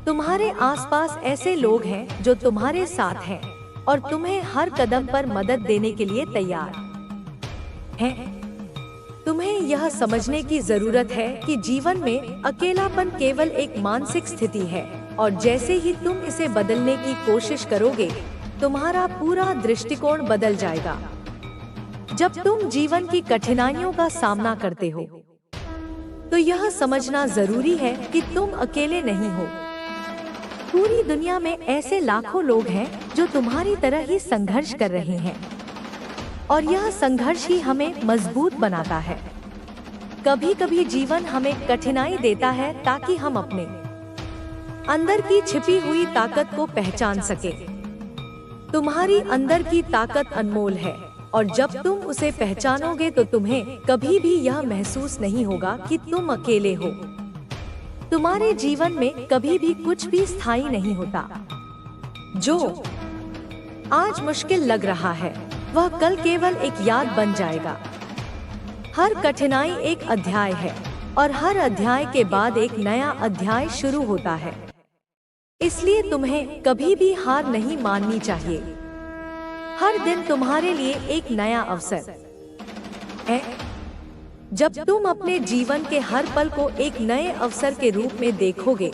तुम्हारे आसपास ऐसे लोग हैं जो तुम्हारे साथ हैं और तुम्हें हर कदम पर मदद देने के लिए तैयार हैं। तुम्हें यह समझने की जरूरत है कि जीवन में अकेलापन केवल एक मानसिक स्थिति है और जैसे ही तुम इसे बदलने की कोशिश करोगे, तुम्हारा पूरा दृष्टिकोण बदल जाएगा। जब तुम जीवन की कठिनाइयों का सामना करते हो, तो यह समझना जरूरी है कि तुम अकेले नहीं हो। पूरी दुनिया में ऐसे लाखों लोग हैं जो तुम्हारी तरह ही संघर्ष कर रहे हैं और यह संघर्ष ही हमें मजबूत बनाता है। कभी कभी जीवन हमें कठिनाई देता है ताकि हम अपने अंदर की छिपी हुई ताकत को पहचान सके। तुम्हारी अंदर की ताकत अनमोल है और जब तुम उसे पहचानोगे तो तुम्हें कभी भी यह महसूस नहीं होगा कि तुम अकेले हो। तुम्हारे जीवन में कभी भी कुछ भी स्थायी नहीं होता। जो आज मुश्किल लग रहा है, वह कल केवल एक याद बन जाएगा। हर कठिनाई एक अध्याय है और हर अध्याय के बाद एक नया अध्याय शुरू होता है। इसलिए तुम्हें कभी भी हार नहीं माननी चाहिए। हर दिन तुम्हारे लिए एक नया अवसर है। जब तुम अपने जीवन के हर पल को एक नए अवसर के रूप में देखोगे,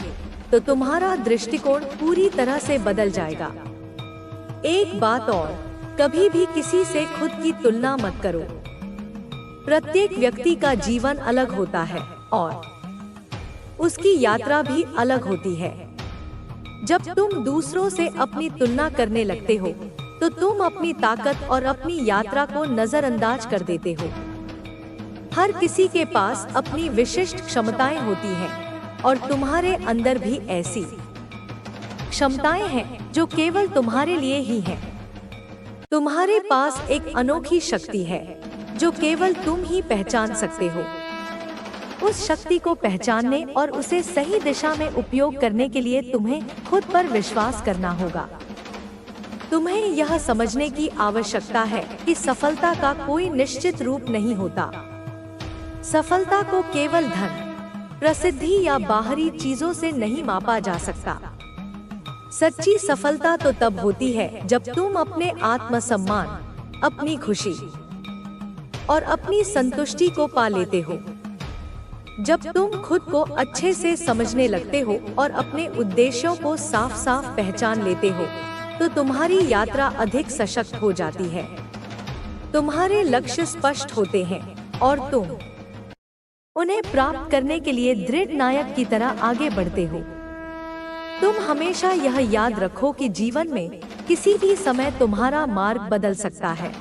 तो तुम्हारा दृष्टिकोण पूरी तरह से बदल जाएगा। एक बात और, कभी भी किसी से खुद की तुलना मत करो। प्रत्येक व्यक्ति का जीवन अलग होता है और उसकी यात्रा भी अलग होती है। जब तुम दूसरों से अपनी तुलना करने लगते हो, तो तुम अपनी ताकत और अपनी यात्रा को नजरअंदाज कर देते हो। हर किसी के पास अपनी विशिष्ट क्षमताएं होती हैं और तुम्हारे अंदर भी ऐसी क्षमताएं हैं जो केवल तुम्हारे लिए ही हैं। तुम्हारे पास एक अनोखी शक्ति है जो केवल तुम ही पहचान सकते हो। उस शक्ति को पहचानने और उसे सही दिशा में उपयोग करने के लिए तुम्हें खुद पर विश्वास करना होगा। तुम्हें यह समझने की आवश्यकता है कि सफलता का कोई निश्चित रूप नहीं होता। सफलता को केवल धन, प्रसिद्धि या बाहरी चीजों से नहीं मापा जा सकता। सच्ची सफलता तो तब होती है जब तुम अपने आत्मसम्मान, अपनी खुशी और अपनी संतुष्टि को पा लेते हो। जब तुम खुद को अच्छे से समझने लगते हो और अपने उद्देश्यों को साफ साफ पहचान लेते हो तो तुम्हारी यात्रा अधिक सशक्त हो जाती है। तुम्हारे लक्ष्य स्पष्ट होते हैं और तुम उन्हें प्राप्त करने के लिए दृढ़ नायक की तरह आगे बढ़ते हो। तुम हमेशा यह याद रखो कि जीवन में किसी भी समय तुम्हारा मार्ग बदल सकता है।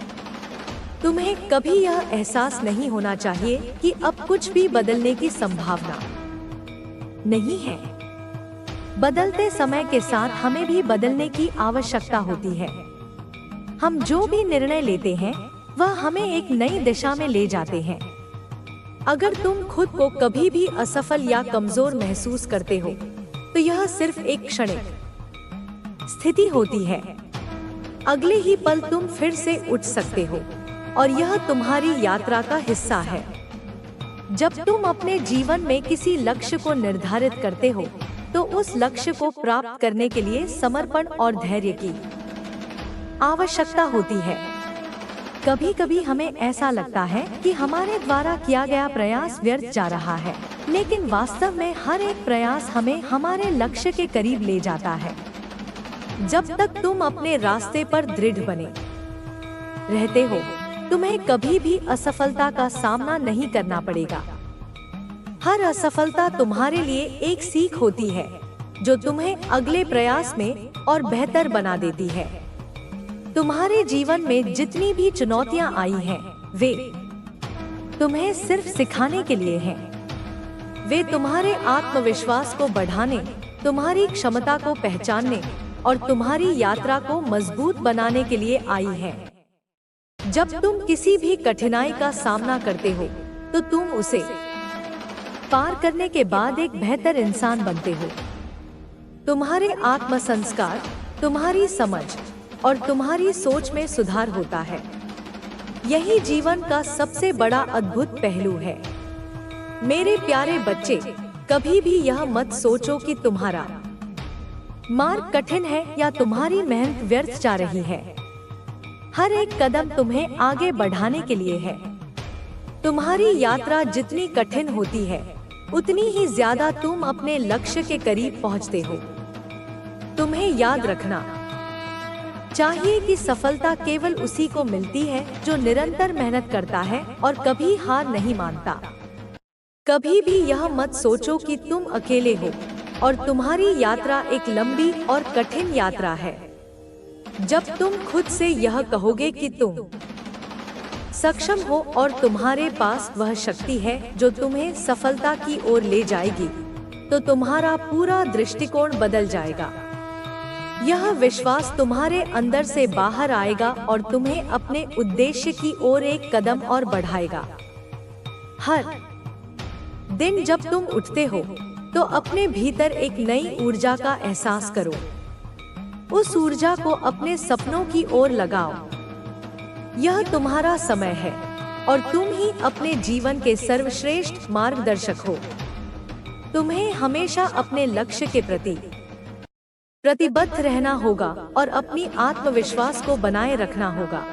तुम्हें कभी यह एहसास नहीं होना चाहिए कि अब कुछ भी बदलने की संभावना नहीं है। बदलते समय के साथ हमें भी बदलने की आवश्यकता होती है। हम जो भी निर्णय लेते हैं वह हमें एक नई दिशा में ले जाते हैं। अगर तुम खुद को कभी भी असफल या कमजोर महसूस करते हो तो यह सिर्फ एक क्षणिक स्थिति होती है। अगले ही पल तुम फिर से उठ सकते हो और यह तुम्हारी यात्रा का हिस्सा है। जब तुम अपने जीवन में किसी लक्ष्य को निर्धारित करते हो तो उस लक्ष्य को प्राप्त करने के लिए समर्पण और धैर्य की आवश्यकता होती है। कभी कभी हमें ऐसा लगता है कि हमारे द्वारा किया गया प्रयास व्यर्थ जा रहा है, लेकिन वास्तव में हर एक प्रयास हमें हमारे लक्ष्य के करीब ले जाता है। जब तक तुम अपने रास्ते पर दृढ़ बने रहते हो, तुम्हें कभी भी असफलता का सामना नहीं करना पड़ेगा। हर असफलता तुम्हारे लिए एक सीख होती है जो तुम्हें अगले प्रयास में और बेहतर बना देती है। तुम्हारे जीवन में जितनी भी चुनौतियां आई हैं, वे तुम्हें सिर्फ सिखाने के लिए हैं। वे तुम्हारे आत्मविश्वास को बढ़ाने, तुम्हारी क्षमता को पहचानने और तुम्हारी यात्रा को मजबूत बनाने के लिए आई हैं। जब तुम किसी भी कठिनाई का सामना करते हो तो तुम उसे पार करने के बाद एक बेहतर इंसान बनते हो। तुम्हारे आत्म संस्कार, तुम्हारी समझ और तुम्हारी सोच में सुधार होता है। यही जीवन का सबसे बड़ा अद्भुत पहलू है। मेरे प्यारे बच्चे, कभी भी यह मत सोचो कि तुम्हारा मार्ग कठिन है या तुम्हारी मेहनत व्यर्थ जा रही है। हर एक कदम तुम्हें आगे बढ़ाने के लिए है। तुम्हारी यात्रा जितनी कठिन होती है, उतनी ही ज्यादा तुम अपने लक्ष्य के करीब पहुंचते हो। तुम्हें याद रखना चाहिए कि सफलता केवल उसी को मिलती है जो निरंतर मेहनत करता है और कभी हार नहीं मानता। कभी भी यह मत सोचो कि तुम अकेले हो और तुम्हारी यात्रा एक लंबी और कठिन यात्रा है। जब तुम खुद से यह कहोगे कि तुम सक्षम हो और तुम्हारे पास वह शक्ति है जो तुम्हें सफलता की ओर ले जाएगी, तो तुम्हारा पूरा दृष्टिकोण बदल जाएगा। यह विश्वास तुम्हारे अंदर से बाहर आएगा और तुम्हें अपने उद्देश्य की ओर एक कदम और बढ़ाएगा। हर दिन जब तुम उठते हो तो अपने भीतर एक नई ऊर्जा का एहसास करो। उस ऊर्जा को अपने सपनों की ओर लगाओ। यह तुम्हारा समय है और तुम ही अपने जीवन के सर्वश्रेष्ठ मार्गदर्शक हो। तुम्हें हमेशा अपने लक्ष्य के प्रति प्रतिबद्ध रहना होगा और अपनी आत्मविश्वास को बनाए रखना होगा।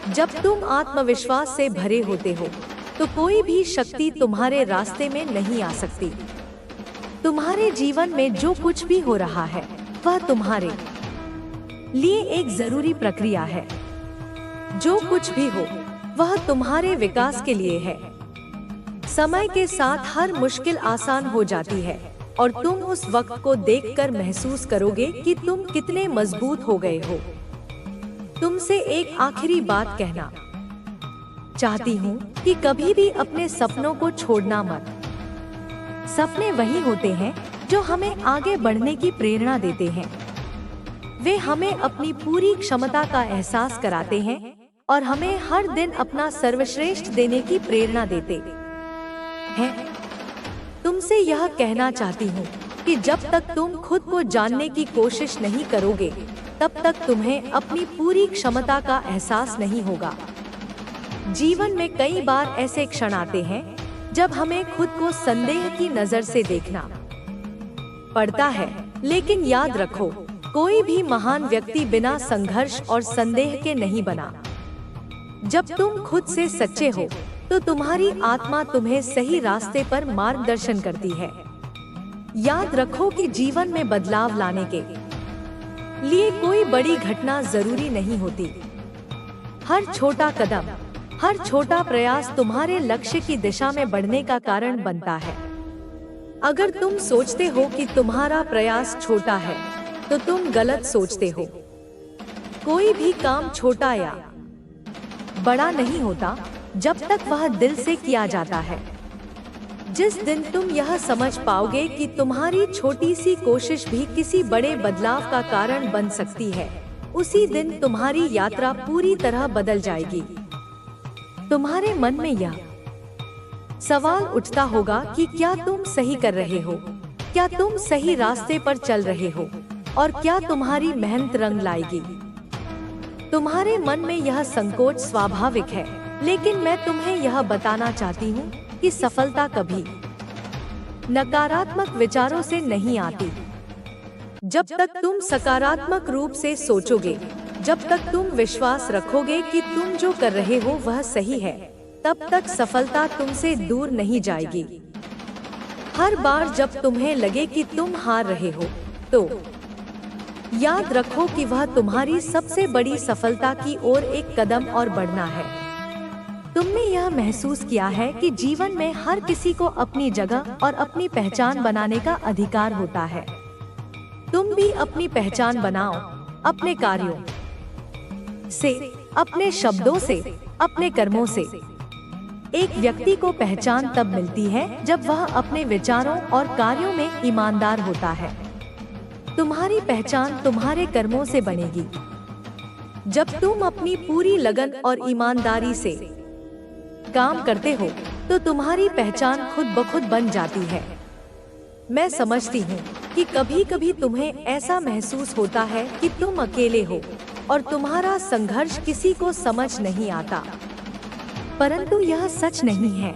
जब तुम आत्मविश्वास से भरे होते हो तो कोई भी शक्ति तुम्हारे रास्ते में नहीं आ सकती। तुम्हारे जीवन में जो कुछ भी हो रहा है वह तुम्हारे लिए एक जरूरी प्रक्रिया है। जो कुछ भी हो वह तुम्हारे विकास के लिए है। समय के साथ हर मुश्किल आसान हो जाती है और तुम उस वक्त को देखकर महसूस करोगे कि तुम कितने मजबूत हो गए हो। तुमसे एक आखिरी बात कहना चाहती हूँ कि कभी भी अपने सपनों को छोड़ना मत। सपने वही होते हैं जो हमें आगे बढ़ने की प्रेरणा देते हैं। वे हमें अपनी पूरी क्षमता का एहसास कराते हैं और हमें हर दिन अपना सर्वश्रेष्ठ देने की प्रेरणा देते हैं। तुमसे यह कहना चाहती हूँ कि जब तक तुम खुद को जानने की कोशिश नहीं करोगे, तब तक तुम्हें अपनी पूरी क्षमता का एहसास नहीं होगा। जीवन में कई बार ऐसे क्षण आते हैं जब हमें खुद को संदेह की नजर से देखना पड़ता है, लेकिन याद रखो, कोई भी महान व्यक्ति बिना संघर्ष और संदेह के नहीं बना। जब तुम खुद से सच्चे हो, तो तुम्हारी आत्मा तुम्हें सही रास्ते पर मार्गदर्शन करती है। याद रखो कि जीवन में बदलाव लाने के लिए कोई बड़ी घटना जरूरी नहीं होती। हर छोटा कदम, हर छोटा प्रयास तुम्हारे लक्ष्य की दिशा में बढ़ने का कारण बनता है। अगर तुम सोचते हो कि तुम्हारा प्रयास छोटा है, तो तुम गलत सोचते हो। कोई भी काम छोटा या बड़ा नहीं होता जब तक वह दिल से किया जाता है। जिस दिन तुम यह समझ पाओगे कि तुम्हारी छोटी सी कोशिश भी किसी बड़े बदलाव का कारण बन सकती है, उसी दिन तुम्हारी यात्रा पूरी तरह बदल जाएगी। तुम्हारे मन में यह सवाल उठता होगा कि क्या तुम सही कर रहे हो, क्या तुम सही रास्ते पर चल रहे हो, और क्या तुम्हारी मेहनत रंग लाएगी। तुम्हारे मन में यह संकोच स्वाभाविक है, लेकिन मैं तुम्हें यह बताना चाहती हूँ कि सफलता कभी नकारात्मक विचारों से नहीं आती। जब तक तुम सकारात्मक रूप से सोचोगे, जब तक तुम विश्वास रखोगे कि तुम जो कर रहे हो वह सही है, तब तक सफलता तुमसे दूर नहीं जाएगी। हर बार जब तुम्हें लगे कि तुम हार रहे हो, तो याद रखो कि वह तुम्हारी सबसे बड़ी सफलता की ओर एक कदम और बढ़ना है। तुमने यह महसूस किया है कि जीवन में हर किसी को अपनी जगह और अपनी पहचान बनाने का अधिकार होता है। तुम भी अपनी पहचान बनाओ, अपने कार्यों से, अपने शब्दों से, अपने कर्मों से। एक व्यक्ति को पहचान तब मिलती है जब वह अपने विचारों और कार्यों में ईमानदार होता है। तुम्हारी पहचान तुम्हारे कर्मों से बनेगी। जब तुम अपनी पूरी लगन और ईमानदारी से काम करते हो, तो तुम्हारी पहचान खुद ब खुद बन जाती है। मैं समझती हूँ कि कभी कभी तुम्हें ऐसा महसूस होता है कि तुम अकेले हो और तुम्हारा संघर्ष किसी को समझ नहीं आता, परंतु यह सच नहीं है।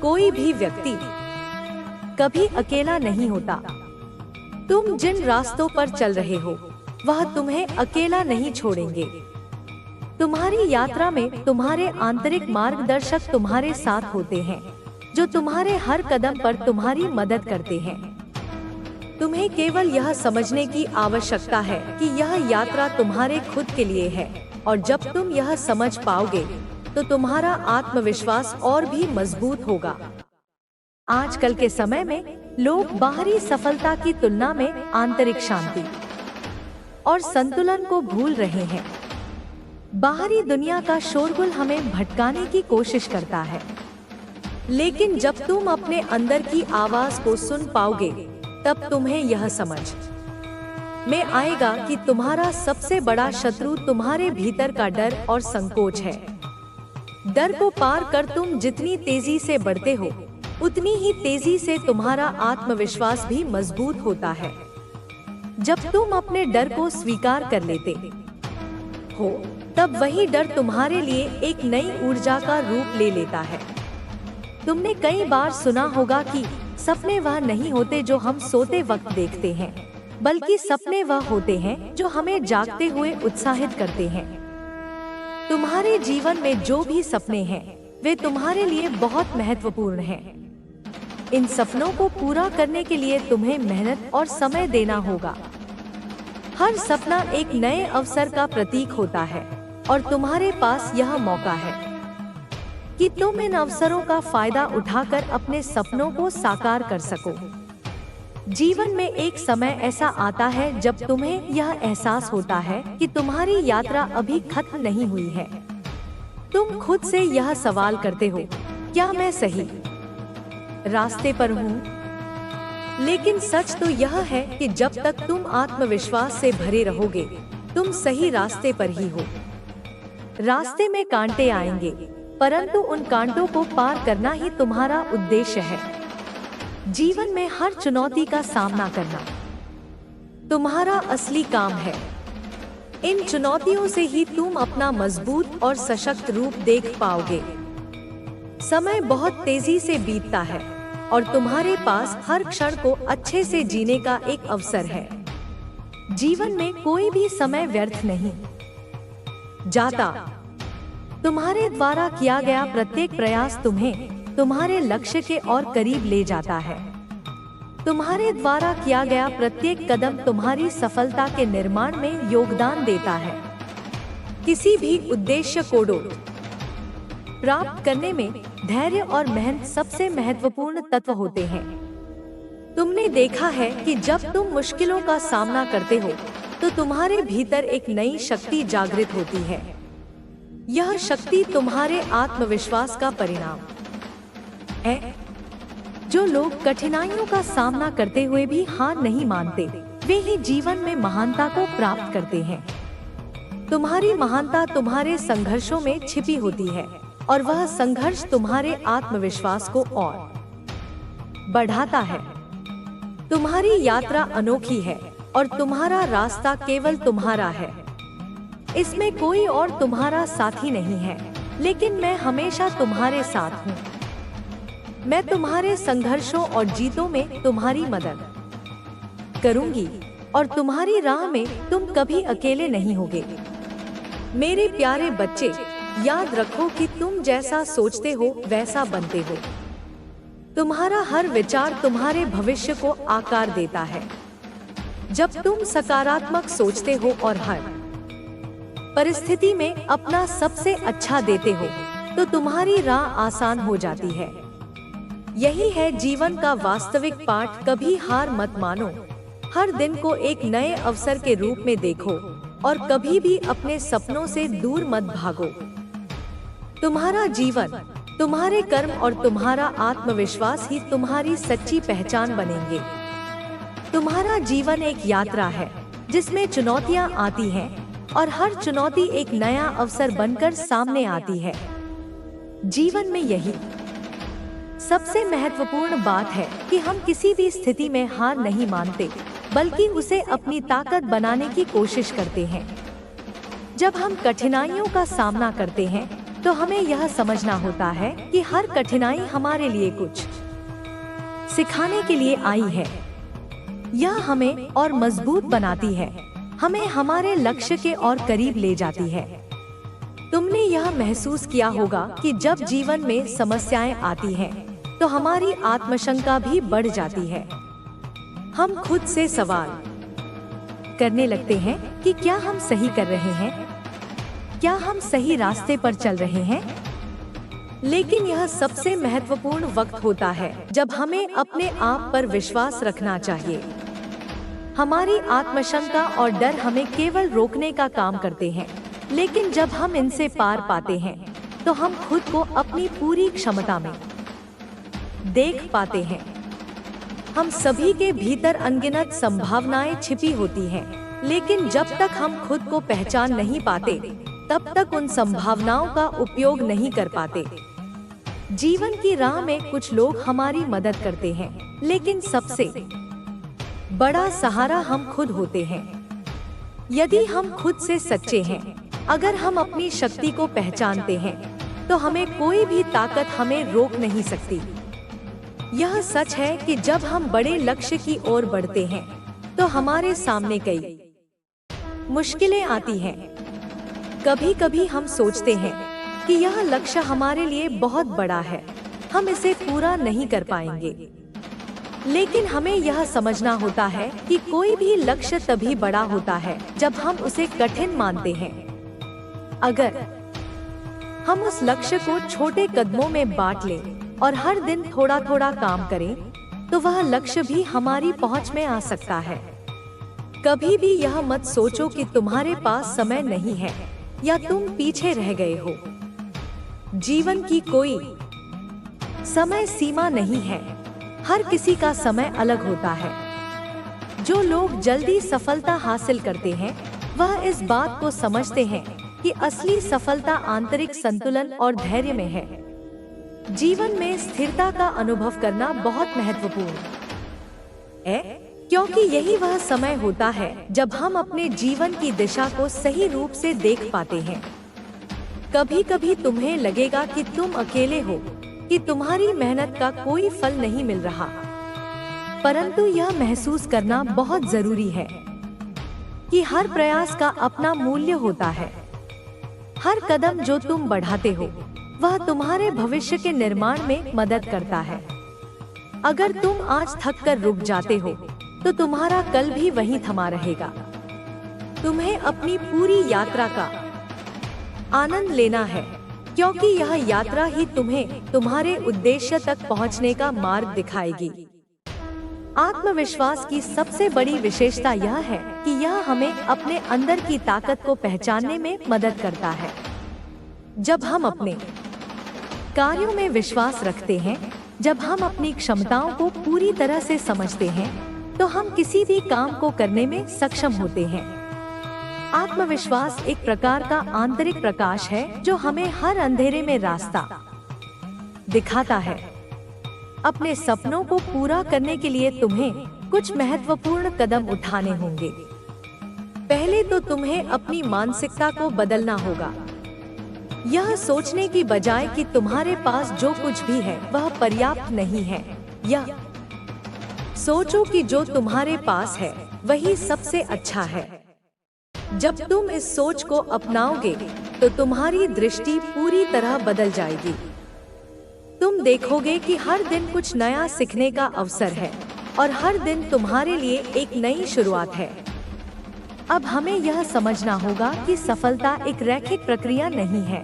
कोई भी व्यक्ति कभी अकेला नहीं होता। तुम जिन रास्तों पर चल रहे हो, वह तुम्हें अकेला नहीं छोड़ेंगे। तुम्हारी यात्रा में तुम्हारे आंतरिक मार्गदर्शक तुम्हारे साथ होते हैं, जो तुम्हारे हर कदम पर तुम्हारी मदद करते हैं। तुम्हें केवल यह समझने की आवश्यकता है कि यह यात्रा तुम्हारे खुद के लिए है, और जब तुम यह समझ पाओगे, तो तुम्हारा आत्मविश्वास और भी मजबूत होगा। आजकल के समय में लोग बाहरी सफलता की तुलना में आंतरिक शांति और संतुलन को भूल रहे हैं। बाहरी दुनिया का शोरगुल हमें भटकाने की कोशिश करता है, लेकिन जब तुम अपने अंदर की आवाज को सुन पाओगे, तब तुम्हें यह समझ में आएगा कि तुम्हारा सबसे बड़ा शत्रु तुम्हारे भीतर का डर और संकोच है। डर को पार कर तुम जितनी तेजी से बढ़ते हो, उतनी ही तेजी से तुम्हारा आत्मविश्वास भी मजबूत होता है। जब तुम अपने डर को स्वीकार कर लेते हो, तब वही डर तुम्हारे लिए एक नई ऊर्जा का रूप ले लेता है। तुमने कई बार सुना होगा कि सपने वह नहीं होते जो हम सोते वक्त देखते हैं, बल्कि सपने वह होते हैं जो हमें जागते हुए उत्साहित करते हैं। तुम्हारे जीवन में जो भी सपने हैं, वे तुम्हारे लिए बहुत महत्वपूर्ण हैं। इन सपनों को पूरा करने के लिए तुम्हें मेहनत और समय देना होगा। हर सपना एक नए अवसर का प्रतीक होता है, और तुम्हारे पास यह मौका है कि तुम इन अवसरों का फायदा उठाकर अपने सपनों को साकार कर सको। जीवन में एक समय ऐसा आता है जब तुम्हें यह एहसास होता है कि तुम्हारी यात्रा अभी खत्म नहीं हुई है। तुम खुद से यह सवाल करते हो, क्या मैं सही रास्ते पर हूँ? लेकिन सच तो यह है कि जब तक तुम आत्मविश्वास से भरे रहोगे, तुम सही रास्ते पर ही हो। रास्ते में कांटे आएंगे, परंतु उन कांटों को पार करना ही तुम्हारा उद्देश्य है। जीवन में हर चुनौती का सामना करना तुम्हारा असली काम है। इन चुनौतियों से ही तुम अपना मजबूत और सशक्त रूप देख पाओगे। समय बहुत तेजी से बीतता है और तुम्हारे पास हर क्षण को अच्छे से जीने का एक अवसर है। जीवन में कोई भी समय व्यर्थ नहीं जाता। तुम्हारे द्वारा किया गया प्रत्येक प्रयास तुम्हें तुम्हारे लक्ष्य के और करीब ले जाता है। तुम्हारे द्वारा किया गया प्रत्येक कदम तुम्हारी सफलता के निर्माण में योगदान देता है। किसी भी उद्देश्य को प्राप्त करने में धैर्य और मेहनत सबसे महत्वपूर्ण तत्व होते हैं। तुमने देखा है कि जब तुम मुश्किलों का सामना करते हो तो तुम्हारे भीतर एक नई शक्ति जागृत होती है। यह शक्ति तुम्हारे आत्मविश्वास का परिणाम है। जो लोग कठिनाइयों का सामना करते हुए भी हार नहीं मानते, वे ही जीवन में महानता को प्राप्त करते हैं। तुम्हारी महानता तुम्हारे संघर्षों में छिपी होती है और वह संघर्ष तुम्हारे आत्मविश्वास को और बढ़ाता है। तुम्हारी यात्रा अनोखी है और तुम्हारा रास्ता केवल तुम्हारा है। इसमें कोई और तुम्हारा साथी नहीं है, लेकिन मैं हमेशा तुम्हारे साथ हूँ। मैं तुम्हारे संघर्षों और जीतों में तुम्हारी मदद करूंगी और तुम्हारी राह में तुम कभी अकेले नहीं होगे। मेरे प्यारे बच्चे, याद रखो कि तुम जैसा सोचते हो वैसा बनते हो। तुम्हारा हर विचार तुम्हारे भविष्य को आकार देता है। जब तुम सकारात्मक सोचते हो और हर परिस्थिति में अपना सबसे अच्छा देते हो, तो तुम्हारी राह आसान हो जाती है। यही है जीवन का वास्तविक पाठ। कभी हार मत मानो। हर दिन को एक नए अवसर के रूप में देखो और कभी भी अपने सपनों से दूर मत भागो। तुम्हारा जीवन, तुम्हारे कर्म और तुम्हारा आत्मविश्वास ही तुम्हारी सच्ची पहचान बनेंगे। तुम्हारा जीवन एक यात्रा है जिसमें चुनौतियां आती हैं और हर चुनौती एक नया अवसर बनकर सामने आती है। जीवन में यही सबसे महत्वपूर्ण बात है कि हम किसी भी स्थिति में हार नहीं मानते, बल्कि उसे अपनी ताकत बनाने की कोशिश करते हैं। जब हम कठिनाइयों का सामना करते हैं तो हमें यह समझना होता है कि हर कठिनाई हमारे लिए कुछ सिखाने के लिए आई है। यह हमें और मजबूत बनाती है, हमें हमारे लक्ष्य के और करीब ले जाती है। तुमने यह महसूस किया होगा कि जब जीवन में समस्याएं आती हैं, तो हमारी आत्मशंका भी बढ़ जाती है। हम खुद से सवाल करने लगते हैं कि क्या हम सही कर रहे हैं, क्या हम सही रास्ते पर चल रहे हैं। लेकिन यह सबसे महत्वपूर्ण वक्त होता है जब हमें अपने आप पर विश्वास रखना चाहिए। हमारी आत्मशंका और डर हमें केवल रोकने का काम करते हैं, लेकिन जब हम इनसे पार पाते हैं तो हम खुद को अपनी पूरी क्षमता में देख पाते हैं। हम सभी के भीतर अनगिनत संभावनाएं छिपी होती हैं, लेकिन जब तक हम खुद को पहचान नहीं पाते, तब तक उन संभावनाओं का उपयोग नहीं कर पाते। जीवन की राह में कुछ लोग हमारी मदद करते हैं, लेकिन सबसे बड़ा सहारा हम खुद होते हैं। यदि हम खुद से सच्चे हैं, अगर हम अपनी शक्ति को पहचानते हैं, तो हमें कोई भी ताकत हमें रोक नहीं सकती। यह सच है कि जब हम बड़े लक्ष्य की ओर बढ़ते हैं, तो हमारे सामने कई मुश्किलें आती हैं। कभी कभी हम सोचते हैं कि यह लक्ष्य हमारे लिए बहुत बड़ा है, हम इसे पूरा नहीं कर पाएंगे। लेकिन हमें यह समझना होता है कि कोई भी लक्ष्य तभी बड़ा होता है जब हम उसे कठिन मानते हैं। अगर हम उस लक्ष्य को छोटे कदमों में बांट लें और हर दिन थोड़ा थोड़ा काम करें, तो वह लक्ष्य भी हमारी पहुंच में आ सकता है। कभी भी यह मत सोचो कि तुम्हारे पास समय नहीं है या तुम पीछे रह गए हो। जीवन की कोई समय सीमा नहीं है। हर किसी का समय अलग होता है। जो लोग जल्दी सफलता हासिल करते हैं वह इस बात को समझते हैं कि असली सफलता आंतरिक संतुलन और धैर्य में है। जीवन में स्थिरता का अनुभव करना बहुत महत्वपूर्ण है, क्योंकि यही वह समय होता है जब हम अपने जीवन की दिशा को सही रूप से देख पाते हैं। कभी कभी तुम्हें लगेगा कि तुम अकेले हो, कि तुम्हारी मेहनत का कोई फल नहीं मिल रहा, परंतु यह महसूस करना बहुत जरूरी है कि हर प्रयास का अपना मूल्य होता है। हर कदम जो तुम बढ़ाते हो वह तुम्हारे भविष्य के निर्माण में मदद करता है। अगर तुम आज थक कर रुक जाते हो तो तुम्हारा कल भी वहीं थमा रहेगा। तुम्हें अपनी पूरी यात्रा का आनंद लेना है, क्योंकि यह यात्रा ही तुम्हें तुम्हारे उद्देश्य तक पहुंचने का मार्ग दिखाएगी। आत्मविश्वास की सबसे बड़ी विशेषता यह है कि यह हमें अपने अंदर की ताकत को पहचानने में मदद करता है। जब हम अपने कार्यों में विश्वास रखते हैं, जब हम अपनी क्षमताओं को पूरी तरह से समझते हैं, तो हम किसी भी काम को करने में सक्षम होते हैं। आत्मविश्वास एक प्रकार का आंतरिक प्रकाश है जो हमें हर अंधेरे में रास्ता दिखाता है। अपने सपनों को पूरा करने के लिए तुम्हें कुछ महत्वपूर्ण कदम उठाने होंगे। पहले तो तुम्हें अपनी मानसिकता को बदलना होगा। यह सोचने की बजाय कि तुम्हारे पास जो कुछ भी है वह पर्याप्त नहीं है, या सोचो कि जो तुम्हारे पास है वही सबसे अच्छा है। जब तुम इस सोच को अपनाओगे तो तुम्हारी दृष्टि पूरी तरह बदल जाएगी। तुम देखोगे कि हर दिन कुछ नया सीखने का अवसर है और हर दिन तुम्हारे लिए एक नई शुरुआत है। अब हमें यह समझना होगा कि सफलता एक रैखिक प्रक्रिया नहीं है।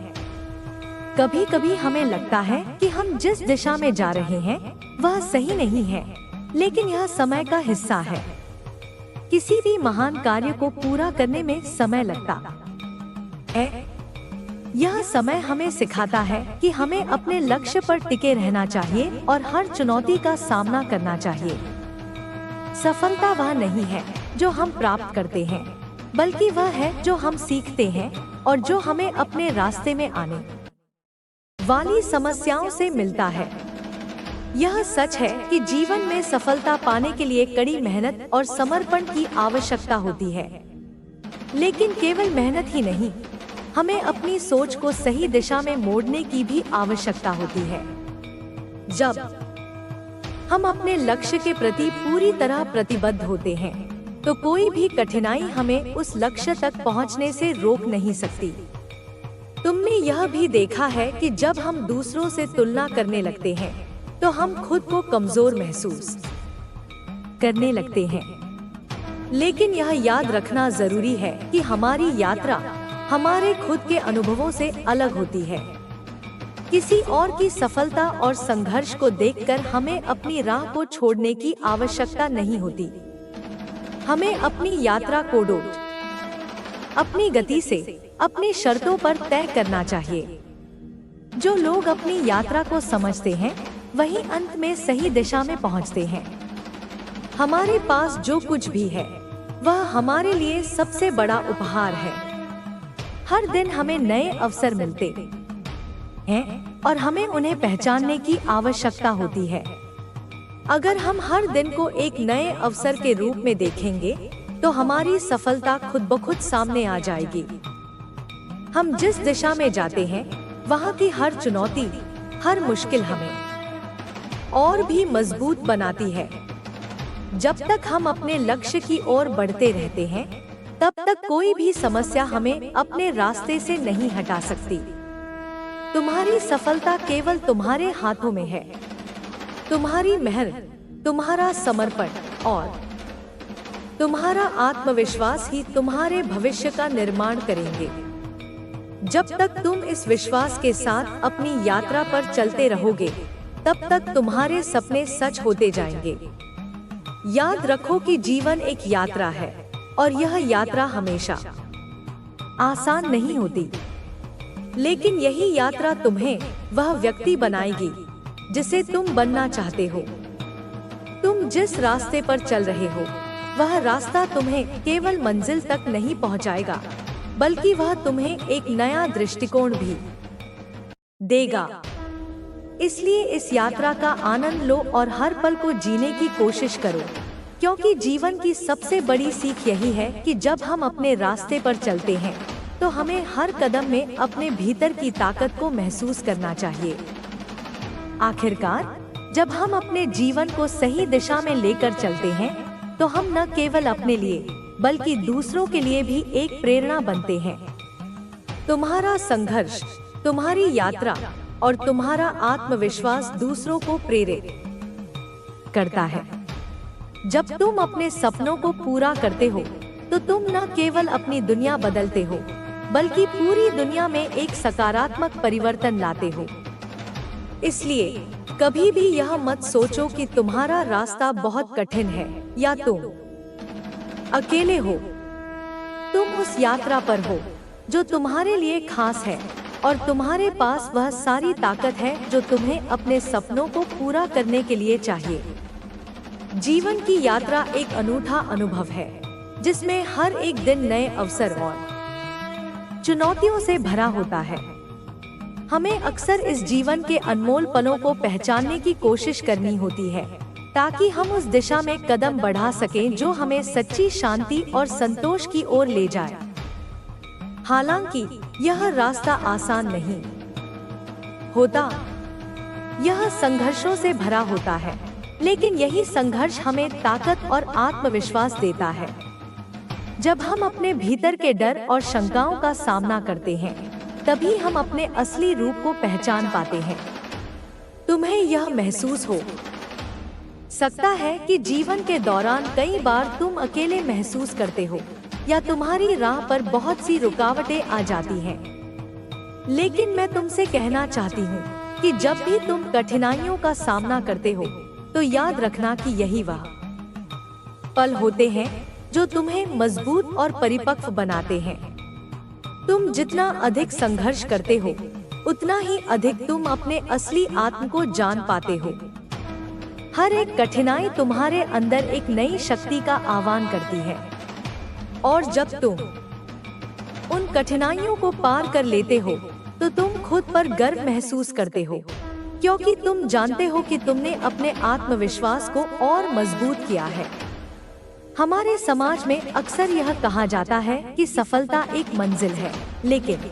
कभी कभी हमें लगता है कि हम जिस दिशा में जा रहे हैं वह सही नहीं है, लेकिन यह समय का हिस्सा है। किसी भी महान कार्य को पूरा करने में समय लगता है। यह समय हमें सिखाता है कि हमें अपने लक्ष्य पर टिके रहना चाहिए और हर चुनौती का सामना करना चाहिए। सफलता वह नहीं है जो हम प्राप्त करते हैं, बल्कि वह है जो हम सीखते हैं और जो हमें अपने रास्ते में आने वाली समस्याओं से मिलता है। यह सच है कि जीवन में सफलता पाने के लिए कड़ी मेहनत और समर्पण की आवश्यकता होती है, लेकिन केवल मेहनत ही नहीं, हमें अपनी सोच को सही दिशा में मोड़ने की भी आवश्यकता होती है। जब हम अपने लक्ष्य के प्रति पूरी तरह प्रतिबद्ध होते हैं, तो कोई भी कठिनाई हमें उस लक्ष्य तक पहुंचने से रोक नहीं सकती। तुमने यह भी देखा है कि जब हम दूसरों से तुलना करने लगते हैं तो हम खुद को कमजोर महसूस करने लगते हैं। लेकिन यह याद रखना जरूरी है कि हमारी यात्रा हमारे खुद के अनुभवों से अलग होती है। किसी और की सफलता और संघर्ष को देखकर हमें अपनी राह को छोड़ने की आवश्यकता नहीं होती। हमें अपनी यात्रा को अपनी गति से, अपनी शर्तों पर तय करना चाहिए। जो लोग अपनी यात्रा को समझते हैं वही अंत में सही दिशा में पहुंचते हैं। हमारे पास जो कुछ भी है वह हमारे लिए सबसे बड़ा उपहार है। हर दिन हमें नए अवसर मिलते हैं और हमें उन्हें पहचानने की आवश्यकता होती है। अगर हम हर दिन को एक नए अवसर के रूप में देखेंगे तो हमारी सफलता खुद ब खुद सामने आ जाएगी। हम जिस दिशा में जाते हैं वहाँ की हर चुनौती, हर मुश्किल हमें और भी मजबूत बनाती है। जब तक हम अपने लक्ष्य की ओर बढ़ते रहते हैं, तब तक कोई भी समस्या हमें अपने रास्ते से नहीं हटा सकती। तुम्हारी सफलता केवल तुम्हारे हाथों में है। तुम्हारी मेहनत, तुम्हारा समर्पण और तुम्हारा आत्मविश्वास ही तुम्हारे भविष्य का निर्माण करेंगे। जब तक तुम इस विश्वास के साथ अपनी यात्रा पर चलते रहोगे, तब तक तुम्हारे सपने सच होते जाएंगे। याद रखो कि जीवन एक यात्रा है और यह यात्रा हमेशा आसान नहीं होती। लेकिन यही यात्रा तुम्हें वह व्यक्ति बनाएगी जिसे तुम बनना चाहते हो। तुम जिस रास्ते पर चल रहे हो, वह रास्ता तुम्हें केवल मंजिल तक नहीं पहुंचाएगा, बल्कि वह तुम्हें एक नया दृष्टिकोण भी देगा। इसलिए इस यात्रा का आनंद लो और हर पल को जीने की कोशिश करो, क्योंकि जीवन की सबसे बड़ी सीख यही है कि जब हम अपने रास्ते पर चलते हैं तो हमें हर कदम में अपने भीतर की ताकत को महसूस करना चाहिए। आखिरकार जब हम अपने जीवन को सही दिशा में लेकर चलते हैं तो हम न केवल अपने लिए बल्कि दूसरों के लिए भी एक प्रेरणा बनते हैं। तुम्हारा संघर्ष, तुम्हारी यात्रा और तुम्हारा आत्मविश्वास दूसरों को प्रेरित करता है। जब तुम अपने सपनों को पूरा करते हो तो तुम न केवल अपनी दुनिया बदलते हो, बल्कि पूरी दुनिया में एक सकारात्मक परिवर्तन लाते हो। इसलिए कभी भी यह मत सोचो कि तुम्हारा रास्ता बहुत कठिन है या तुम अकेले हो। तुम उस यात्रा पर हो जो तुम्हारे लिए खास है, और तुम्हारे पास वह सारी ताकत है जो तुम्हें अपने सपनों को पूरा करने के लिए चाहिए। जीवन की यात्रा एक अनूठा अनुभव है जिसमें हर एक दिन नए अवसर और चुनौतियों से भरा होता है। हमें अक्सर इस जीवन के अनमोल पलों को पहचानने की कोशिश करनी होती है ताकि हम उस दिशा में कदम बढ़ा सकें जो हमें सच्ची शांति और संतोष की ओर ले जाए। हालांकि यह रास्ता आसान नहीं होता, यह संघर्षों से भरा होता है, लेकिन यही संघर्ष हमें ताकत और आत्मविश्वास देता है। जब हम अपने भीतर के डर और शंकाओं का सामना करते हैं, तभी हम अपने असली रूप को पहचान पाते हैं। तुम्हें यह महसूस हो सकता है कि जीवन के दौरान कई बार तुम अकेले महसूस करते हो या तुम्हारी राह पर बहुत सी रुकावटें आ जाती हैं। लेकिन मैं तुमसे कहना चाहती हूँ कि जब भी तुम कठिनाइयों का सामना करते हो तो याद रखना कि यही वह पल होते हैं जो तुम्हें मजबूत और परिपक्व बनाते हैं। तुम जितना अधिक संघर्ष करते हो, उतना ही अधिक तुम अपने असली आत्म को जान पाते हो। हर एक कठिनाई तुम्हारे अंदर एक नई शक्ति का आह्वान करती है, और जब तुम उन कठिनाइयों को पार कर लेते हो तो तुम खुद पर गर्व महसूस करते हो, क्योंकि तुम जानते हो कि तुमने अपने आत्मविश्वास को और मजबूत किया है। हमारे समाज में अक्सर यह कहा जाता है कि सफलता एक मंजिल है, लेकिन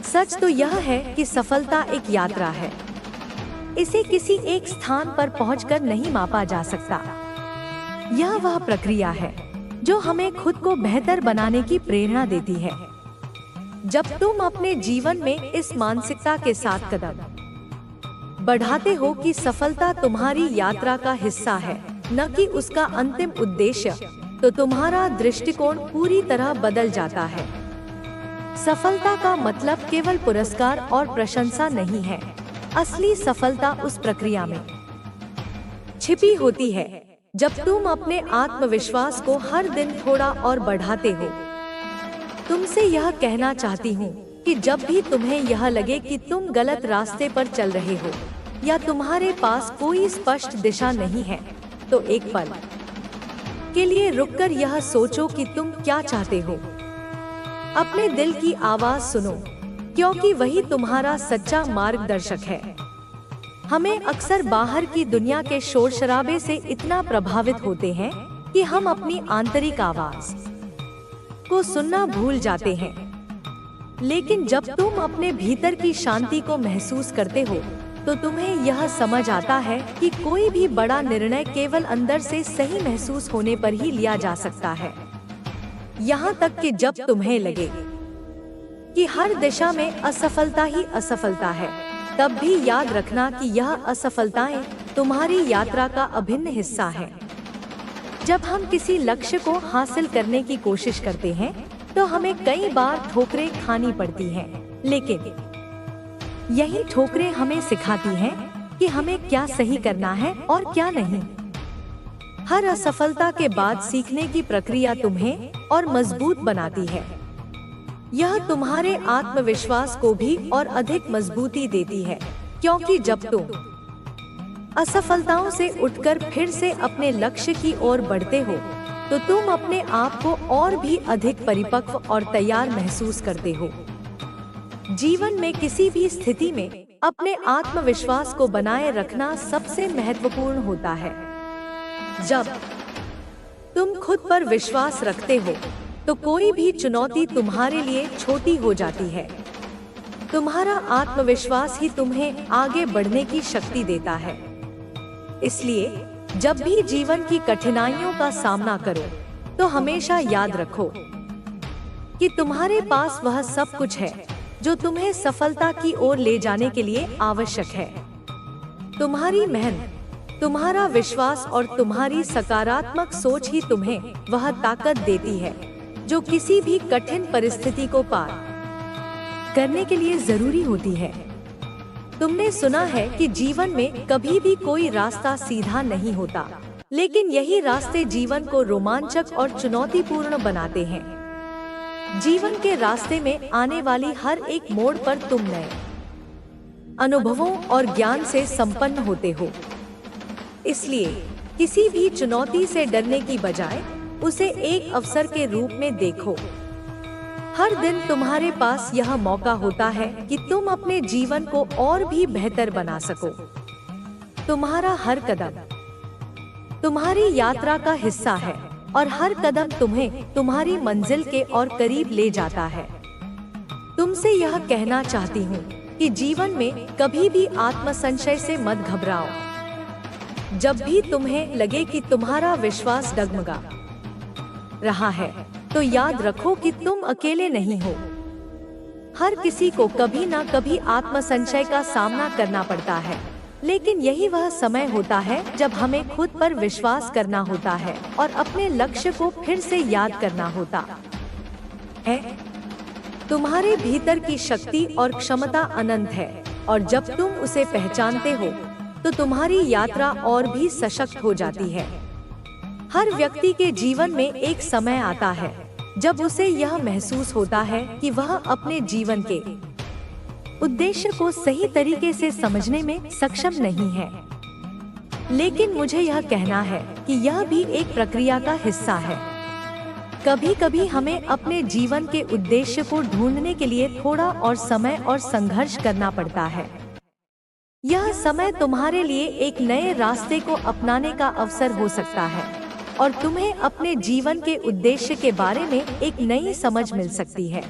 सच तो यह है कि सफलता एक यात्रा है। इसे किसी एक स्थान पर पहुंचकर नहीं मापा जा सकता। यह वह प्रक्रिया है जो हमें खुद को बेहतर बनाने की प्रेरणा देती है। जब तुम अपने जीवन में इस मानसिकता के साथ कदम बढ़ाते हो कि सफलता तुम्हारी यात्रा का हिस्सा है, न कि उसका अंतिम उद्देश्य, तो तुम्हारा दृष्टिकोण पूरी तरह बदल जाता है। सफलता का मतलब केवल पुरस्कार और प्रशंसा नहीं है। असली सफलता उस प्रक्रिया में छिपी होती है जब तुम अपने आत्मविश्वास को हर दिन थोड़ा और बढ़ाते हो। तुमसे यह कहना चाहती हूँ कि जब भी तुम्हें यह लगे कि तुम गलत रास्ते पर चल रहे हो या तुम्हारे पास कोई स्पष्ट दिशा नहीं है, तो एक पल के लिए रुककर यह सोचो कि तुम क्या चाहते हो। अपने दिल की आवाज सुनो, क्योंकि वही तुम्हारा सच्चा मार्गदर्शक है। हमें अक्सर बाहर की दुनिया के शोर शराबे से इतना प्रभावित होते हैं कि हम अपनी आंतरिक आवाज को सुनना भूल जाते हैं। लेकिन जब तुम अपने भीतर की शांति को महसूस करते हो तो तुम्हें यह समझ आता है कि कोई भी बड़ा निर्णय केवल अंदर से सही महसूस होने पर ही लिया जा सकता है। यहाँ तक कि जब तुम्हें लगे कि हर दिशा में असफलता ही असफलता है, तब भी याद रखना कि यह असफलताएं तुम्हारी यात्रा का अभिन्न हिस्सा है। जब हम किसी लक्ष्य को हासिल करने की कोशिश करते हैं तो हमें कई बार ठोकरें खानी पड़ती हैं, लेकिन यही ठोकरें हमें सिखाती हैं कि हमें क्या सही करना है और क्या नहीं। हर असफलता के बाद सीखने की प्रक्रिया तुम्हें और मजबूत बनाती है। यह तुम्हारे आत्मविश्वास को भी और अधिक मजबूती देती है, क्योंकि जब तुम असफलताओं से उठकर फिर से अपने लक्ष्य की ओर बढ़ते हो, तो तुम अपने आप को और भी अधिक परिपक्व और तैयार महसूस करते हो। जीवन में किसी भी स्थिति में अपने आत्मविश्वास को बनाए रखना सबसे महत्वपूर्ण होता है। जब तुम खुद पर विश्वास रखते हो, तो कोई भी चुनौती तुम्हारे लिए छोटी हो जाती है। तुम्हारा आत्मविश्वास ही तुम्हें आगे बढ़ने की शक्ति देता है। इसलिए जब भी जीवन की कठिनाइयों का सामना करो, तो हमेशा याद रखो कि तुम्हारे पास वह सब कुछ है जो तुम्हें सफलता की ओर ले जाने के लिए आवश्यक है। तुम्हारी मेहनत, तुम्हारा विश्वास और तुम्हारी सकारात्मक सोच ही तुम्हें वह ताकत देती है जो किसी भी कठिन परिस्थिति को पार करने के लिए जरूरी होती है। तुमने सुना है कि जीवन में कभी भी कोई रास्ता सीधा नहीं होता, लेकिन यही रास्ते जीवन को रोमांचक और चुनौतीपूर्ण बनाते हैं। जीवन के रास्ते में आने वाली हर एक मोड़ पर तुम नए अनुभवों और ज्ञान से संपन्न होते हो। इसलिए किसी भी चुनौती से डरने की बजाय उसे एक अवसर के रूप में देखो। हर दिन तुम्हारे पास यह मौका होता है कि तुम अपने जीवन को और भी बेहतर बना सको। तुम्हारा हर कदम तुम्हारी यात्रा का हिस्सा है और हर कदम तुम्हें तुम्हारी मंजिल के और करीब ले जाता है। तुमसे यह कहना चाहती हूँ कि जीवन में कभी भी आत्मसंशय से मत घबराओ। जब भी तुम्हें लगे कि तुम्हारा विश्वास डगमगा रहा है, तो याद रखो कि तुम अकेले नहीं हो। हर किसी को कभी ना कभी आत्मसंशय का सामना करना पड़ता है, लेकिन यही वह समय होता है जब हमें खुद पर विश्वास करना होता है और अपने लक्ष्य को फिर से याद करना होता है। तुम्हारे भीतर की शक्ति और क्षमता अनंत है, और जब तुम उसे पहचानते हो, तो तुम्हारी यात्रा और भी सशक्त हो जाती है। हर व्यक्ति के जीवन में एक समय आता है जब उसे यह महसूस होता है कि वह अपने जीवन के उद्देश्य को सही तरीके से समझने में सक्षम नहीं है। लेकिन मुझे यह कहना है कि यह भी एक प्रक्रिया का हिस्सा है। कभी कभी हमें अपने जीवन के उद्देश्य को ढूंढने के लिए थोड़ा और समय और संघर्ष करना पड़ता है। यह समय तुम्हारे लिए एक नए रास्ते को अपनाने का अवसर हो सकता है और तुम्हें अपने जीवन के उद्देश्य के बारे में एक नई समझ मिल सकती है।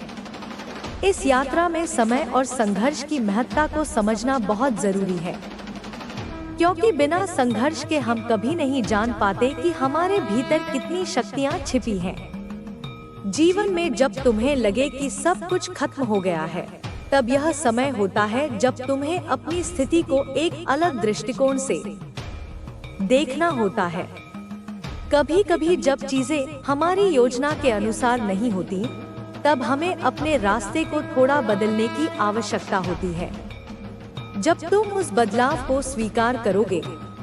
इस यात्रा में समय और संघर्ष की महत्ता को समझना बहुत जरूरी है, क्योंकि बिना संघर्ष के हम कभी नहीं जान पाते कि हमारे भीतर कितनी शक्तियाँ छिपी हैं। जीवन में जब तुम्हें लगे कि सब कुछ खत्म हो गया है, तब यह समय होता है जब तुम्हें अपनी स्थिति को एक अलग दृष्टिकोण से देखना होता है। कभी कभी जब चीजें हमारी योजना के अनुसार नहीं होती, तब हमें अपने रास्ते को थोड़ा बदलने की आवश्यकता होती है। जब तुम उस बदलाव को स्वीकार करोगे,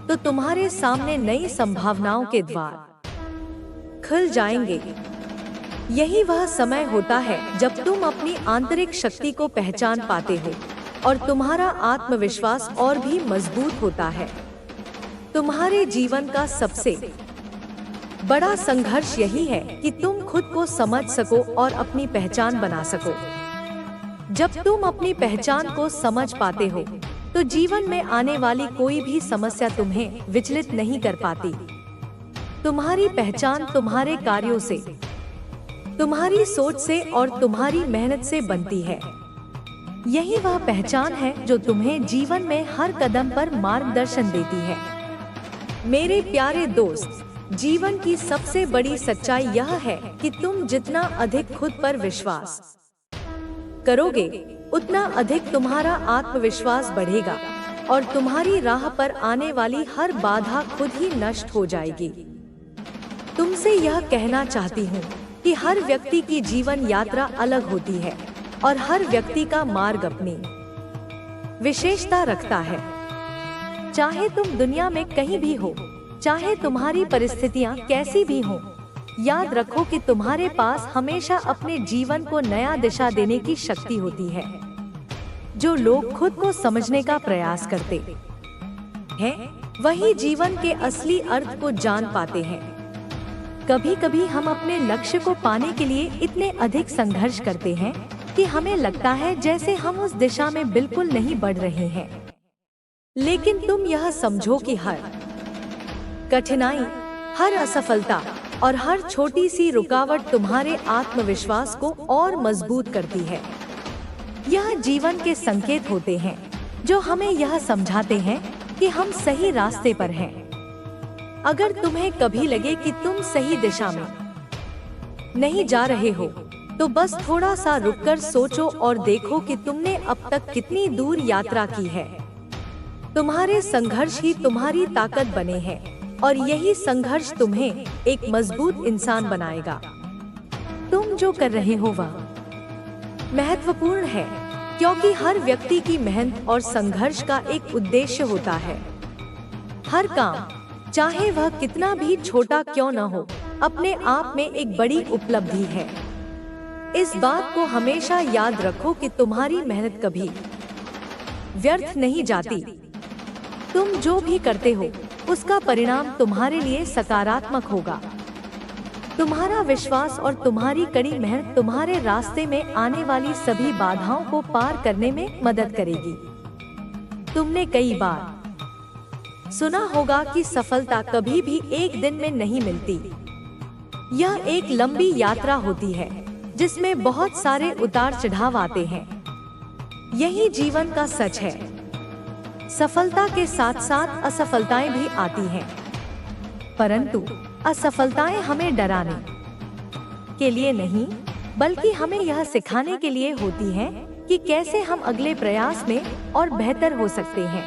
तो तुम्हारे सामने नई संभावनाओं के द्वार खुल जाएंगे। यही वह समय होता है जब तुम अपनी आंतरिक शक्ति को पहचान पाते हो और तुम्हारा आत्मविश्वास और भी मजबूत होता है। तुम्हारे जीवन का सबसे बड़ा संघर्ष यही है कि तुम खुद को समझ सको और अपनी पहचान बना सको। जब तुम अपनी पहचान को समझ पाते हो, तो जीवन में आने वाली कोई भी समस्या तुम्हें विचलित नहीं कर पाती। तुम्हारी पहचान तुम्हारे कार्यों से, तुम्हारी सोच से और तुम्हारी मेहनत से बनती है। यही वह पहचान है जो तुम्हें जीवन में हर कदम पर मार्गदर्शन देती है। मेरे प्यारे दोस्त, जीवन की सबसे बड़ी सच्चाई यह है कि तुम जितना अधिक खुद पर विश्वास करोगे, उतना अधिक तुम्हारा आत्मविश्वास बढ़ेगा और तुम्हारी राह पर आने वाली हर बाधा खुद ही नष्ट हो जाएगी। तुमसे यह कहना चाहती हूँ कि हर व्यक्ति की जीवन यात्रा अलग होती है और हर व्यक्ति का मार्ग अपनी विशेषता रखता है। चाहे तुम दुनिया में कहीं भी हो, चाहे तुम्हारी परिस्थितियां कैसी भी हो, याद रखो कि तुम्हारे पास हमेशा अपने जीवन को नया दिशा देने की शक्ति होती है। जो लोग खुद को समझने का प्रयास करते हैं, वही जीवन के असली अर्थ को जान पाते हैं। कभी कभी हम अपने लक्ष्य को पाने के लिए इतने अधिक संघर्ष करते हैं कि हमें लगता है जैसे हम उस दिशा में बिल्कुल नहीं बढ़ रहे हैं। लेकिन तुम यह समझो कि हर कठिनाई, हर असफलता और हर छोटी सी रुकावट तुम्हारे आत्मविश्वास को और मजबूत करती है। यह जीवन के संकेत होते हैं जो हमें यह समझाते हैं कि हम सही रास्ते पर हैं। अगर तुम्हें कभी लगे कि तुम सही दिशा में नहीं जा रहे हो, तो बस थोड़ा सा रुककर सोचो और देखो कि तुमने अब तक कितनी दूर यात्रा की है। तुम्हारे संघर्ष ही तुम्हारी ताकत बने हैं और यही संघर्ष तुम्हें एक मजबूत इंसान बनाएगा। तुम जो कर रहे हो वह महत्वपूर्ण है, क्योंकि हर व्यक्ति की मेहनत और संघर्ष का एक उद्देश्य होता है। हर काम, चाहे वह कितना भी छोटा क्यों न हो, अपने आप में एक बड़ी उपलब्धि है। इस बात को हमेशा याद रखो कि तुम्हारी मेहनत कभी व्यर्थ नहीं जाती। तुम जो भी करते हो, उसका परिणाम तुम्हारे लिए सकारात्मक होगा। तुम्हारा विश्वास और तुम्हारी कड़ी मेहनत तुम्हारे रास्ते में आने वाली सभी बाधाओं को पार करने में मदद करेगी। तुमने कई बार सुना होगा कि सफलता कभी भी एक दिन में नहीं मिलती। यह एक लंबी यात्रा होती है जिसमें बहुत सारे उतार चढ़ाव आते हैं। यही जीवन का सच है। सफलता के साथ साथ असफलताएं भी आती हैं, परंतु असफलताएं हमें डराने के लिए नहीं, बल्कि हमें यह सिखाने के लिए होती हैं कि कैसे हम अगले प्रयास में और बेहतर हो सकते हैं।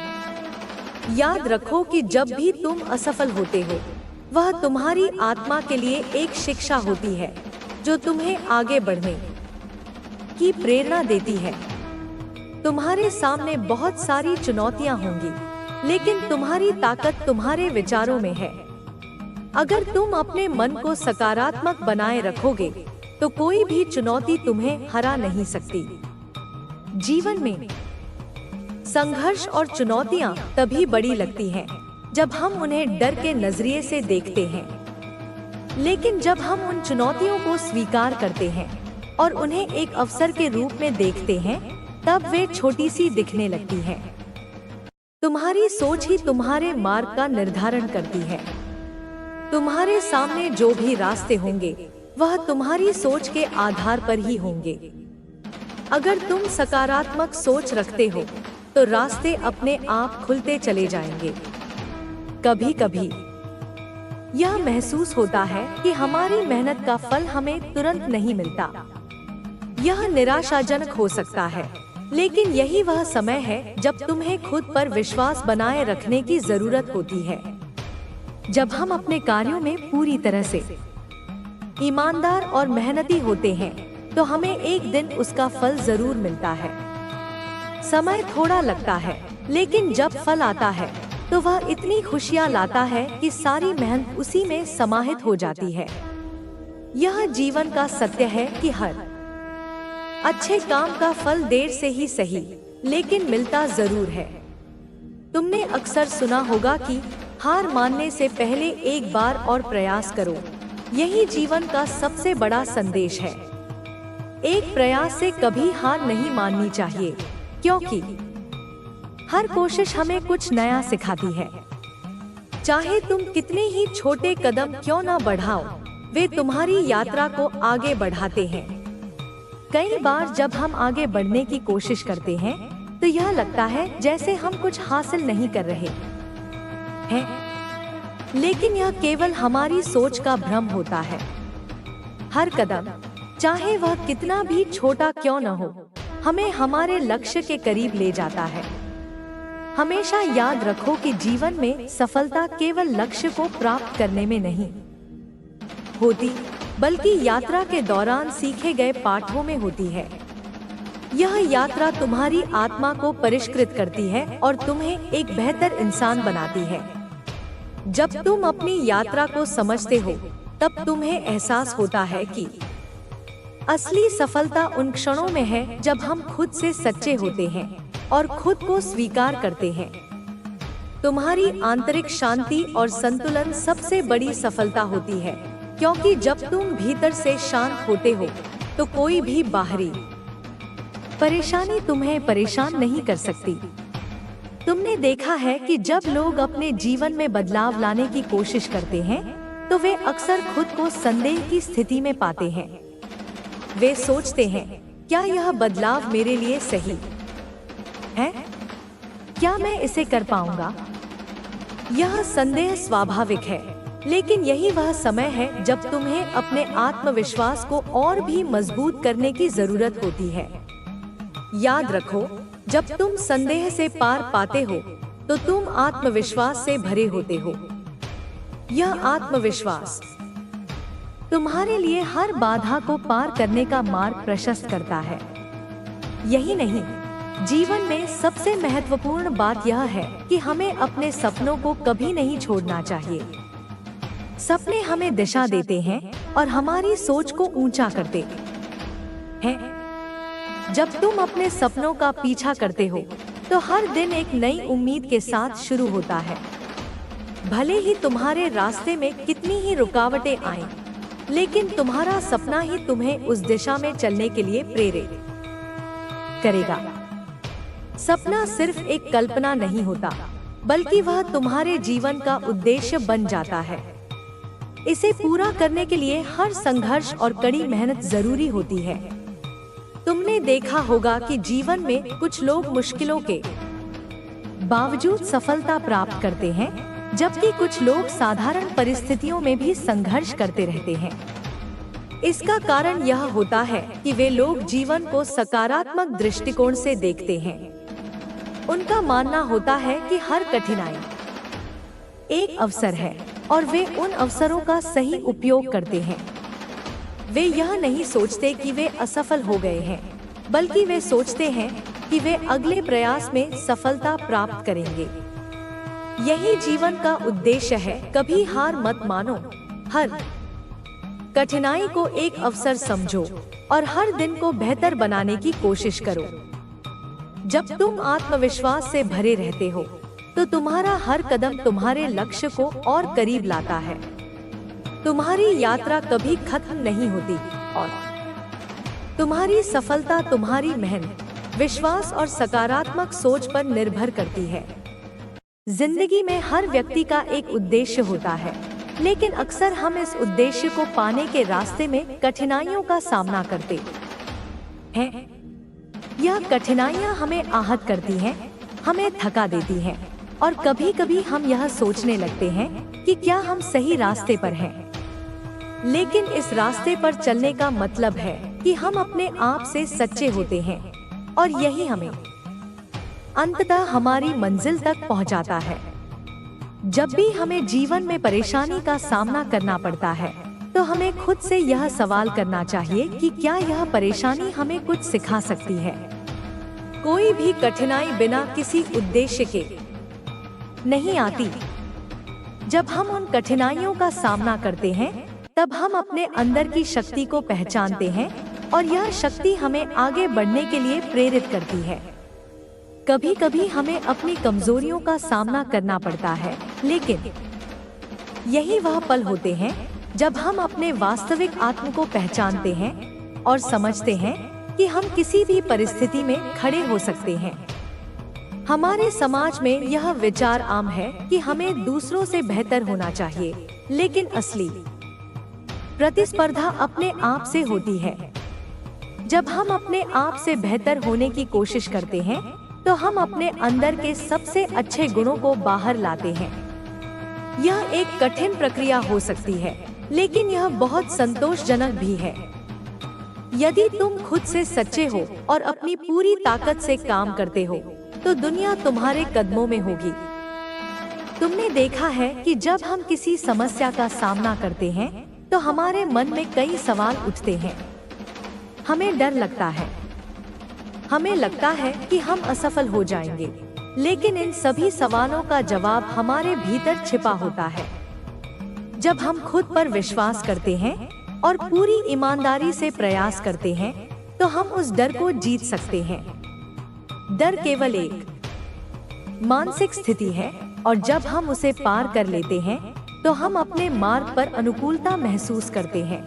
याद रखो कि जब भी तुम असफल होते हो, वह तुम्हारी आत्मा के लिए एक शिक्षा होती है जो तुम्हें आगे बढ़ने की प्रेरणा देती है। तुम्हारे सामने बहुत सारी चुनौतियां होंगी, लेकिन तुम्हारी ताकत तुम्हारे विचारों में है। अगर तुम अपने मन को सकारात्मक बनाए रखोगे, तो कोई भी चुनौती तुम्हें हरा नहीं सकती। जीवन में संघर्ष और चुनौतियां तभी बड़ी लगती हैं जब हम उन्हें डर के नजरिए से देखते हैं। लेकिन जब हम उन चुनौतियों को स्वीकार करते हैं और उन्हें एक अवसर के रूप में देखते हैं, तब वे छोटी सी दिखने लगती हैं। तुम्हारी सोच ही तुम्हारे मार्ग का निर्धारण करती है। तुम्हारे सामने जो भी रास्ते होंगे, वह तुम्हारी सोच के आधार पर ही होंगे। अगर तुम सकारात्मक सोच रखते हो, तो रास्ते अपने आप खुलते चले जाएंगे। कभी कभी यह महसूस होता है कि हमारी मेहनत का फल हमें तुरंत नहीं मिलता। यह निराशाजनक हो सकता है, लेकिन यही वह समय है जब तुम्हें खुद पर विश्वास बनाए रखने की जरूरत होती है। जब हम अपने कार्यों में पूरी तरह से ईमानदार और मेहनती होते हैं, तो हमें एक दिन उसका फल जरूर मिलता है। समय थोड़ा लगता है, लेकिन जब फल आता है तो वह इतनी खुशियाँ लाता है कि सारी मेहनत उसी में समाहित हो जाती है। यह जीवन का सत्य है कि हर अच्छे काम का फल देर से ही सही, लेकिन मिलता जरूर है। तुमने अक्सर सुना होगा कि हार मानने से पहले एक बार और प्रयास करो। यही जीवन का सबसे बड़ा संदेश है। एक प्रयास से कभी हार नहीं माननी चाहिए, क्योंकि हर कोशिश हमें कुछ नया सिखाती है। चाहे तुम कितने ही छोटे कदम क्यों न बढ़ाओ, वे तुम्हारी यात्रा को आगे बढ़ाते हैं। कई बार जब हम आगे बढ़ने की कोशिश करते हैं, तो यह लगता है जैसे हम कुछ हासिल नहीं कर रहे हैं, लेकिन यह केवल हमारी सोच का भ्रम होता है। हर कदम, चाहे वह कितना भी छोटा क्यों न हो, हमें हमारे लक्ष्य के करीब ले जाता है। हमेशा याद रखो कि जीवन में सफलता केवल लक्ष्य को प्राप्त करने में नहीं होती, बल्कि यात्रा के दौरान सीखे गए पाठों में होती है। यह यात्रा तुम्हारी आत्मा को परिष्कृत करती है और तुम्हें एक बेहतर इंसान बनाती है। जब तुम अपनी यात्रा को समझते हो, तब तुम्हें एहसास होता है कि असली सफलता उन क्षणों में है जब हम खुद से सच्चे होते हैं और खुद को स्वीकार करते हैं। तुम्हारी आंतरिक शांति और संतुलन सबसे बड़ी सफलता होती है, क्योंकि जब तुम भीतर से शांत होते हो तो कोई भी बाहरी परेशानी तुम्हें परेशान नहीं कर सकती। तुमने देखा है कि जब लोग अपने जीवन में बदलाव लाने की कोशिश करते हैं तो वे अक्सर खुद को संदेह की स्थिति में पाते हैं। वे सोचते हैं, क्या यह बदलाव मेरे लिए सही है? क्या मैं इसे कर पाऊंगा? यह संदेह स्वाभाविक है, लेकिन यही वह समय है जब तुम्हें अपने आत्मविश्वास को और भी मजबूत करने की जरूरत होती है। याद रखो, जब तुम संदेह से पार पाते हो तो तुम आत्मविश्वास से भरे होते हो। यह आत्मविश्वास तुम्हारे लिए हर बाधा को पार करने का मार्ग प्रशस्त करता है। यही नहीं, जीवन में सबसे महत्वपूर्ण बात यह है कि हमें अपने सपनों को कभी नहीं छोड़ना चाहिए। सपने हमें दिशा देते हैं और हमारी सोच को ऊंचा करते हैं। जब तुम अपने सपनों का पीछा करते हो तो हर दिन एक नई उम्मीद के साथ शुरू होता है। भले ही तुम्हारे रास्ते में कितनी ही रुकावटें आएं, लेकिन तुम्हारा सपना ही तुम्हें उस दिशा में चलने के लिए प्रेरित करेगा। सपना सिर्फ एक कल्पना नहीं होता, बल्कि वह तुम्हारे जीवन का उद्देश्य बन जाता है। इसे पूरा करने के लिए हर संघर्ष और कड़ी मेहनत जरूरी होती है। तुमने देखा होगा कि जीवन में कुछ लोग मुश्किलों के बावजूद सफलता प्राप्त करते हैं, जबकि कुछ लोग साधारण परिस्थितियों में भी संघर्ष करते रहते हैं। इसका कारण यह होता है कि वे लोग जीवन को सकारात्मक दृष्टिकोण से देखते हैं। उनका मानना होता है कि हर कठिनाई एक अवसर है और वे उन अवसरों का सही उपयोग करते हैं। वे यह नहीं सोचते कि वे असफल हो गए हैं, बल्कि वे सोचते हैं कि वे अगले प्रयास में सफलता प्राप्त करेंगे। यही जीवन का उद्देश्य है। कभी हार मत मानो, हर कठिनाई को एक अवसर समझो और हर दिन को बेहतर बनाने की कोशिश करो। जब तुम आत्मविश्वास से भरे रहते हो तो तुम्हारा हर कदम तुम्हारे लक्ष्य को और करीब लाता है। तुम्हारी यात्रा कभी खत्म नहीं होती और तुम्हारी सफलता तुम्हारी मेहनत, विश्वास और सकारात्मक सोच पर निर्भर करती है। जिंदगी में हर व्यक्ति का एक उद्देश्य होता है, लेकिन अक्सर हम इस उद्देश्य को पाने के रास्ते में कठिनाइयों का सामना करते हैं। यह कठिनाइयां हमें आहत करती हैं, हमें थका देती हैं और कभी-कभी हम यह सोचने लगते हैं कि क्या हम सही रास्ते पर हैं। लेकिन इस रास्ते पर चलने का मतलब है कि हम अपने आप से सच्चे होते हैं और यही हमें अंततः हमारी मंजिल तक पहुंचाता है। जब भी हमें जीवन में परेशानी का सामना करना पड़ता है तो हमें खुद से यह सवाल करना चाहिए कि क्या यह परेशानी हमें कुछ सिखा सकती है। कोई भी कठिनाई बिना किसी उद्देश्य के नहीं आती। जब हम उन कठिनाइयों का सामना करते हैं तब हम अपने अंदर की शक्ति को पहचानते हैं और यह शक्ति हमें आगे बढ़ने के लिए प्रेरित करती है। कभी कभी हमें अपनी कमजोरियों का सामना करना पड़ता है, लेकिन यही वह पल होते हैं जब हम अपने वास्तविक आत्म को पहचानते हैं और समझते हैं कि हम किसी भी परिस्थिति में खड़े हो सकते हैं। हमारे समाज में यह विचार आम है कि हमें दूसरों से बेहतर होना चाहिए, लेकिन असली प्रतिस्पर्धा अपने आप से होती है। जब हम अपने आप से बेहतर होने की कोशिश करते हैं तो हम अपने अंदर के सबसे अच्छे गुणों को बाहर लाते हैं। यह एक कठिन प्रक्रिया हो सकती है, लेकिन यह बहुत संतोषजनक भी है। यदि तुम खुद से सच्चे हो और अपनी पूरी ताकत से काम करते हो तो दुनिया तुम्हारे कदमों में होगी। तुमने देखा है कि जब हम किसी समस्या का सामना करते हैं तो हमारे मन में कई सवाल उठते हैं। हमें डर लगता है, हमें लगता है कि हम असफल हो जाएंगे, लेकिन इन सभी सवालों का जवाब हमारे भीतर छिपा होता है। जब हम खुद पर विश्वास करते हैं और पूरी ईमानदारी से प्रयास करते हैं, तो हम उस डर को जीत सकते हैं। डर केवल एक मानसिक स्थिति है, और जब हम उसे पार कर लेते हैं, तो हम अपने मार्ग पर अनुकूलता महसूस करते हैं।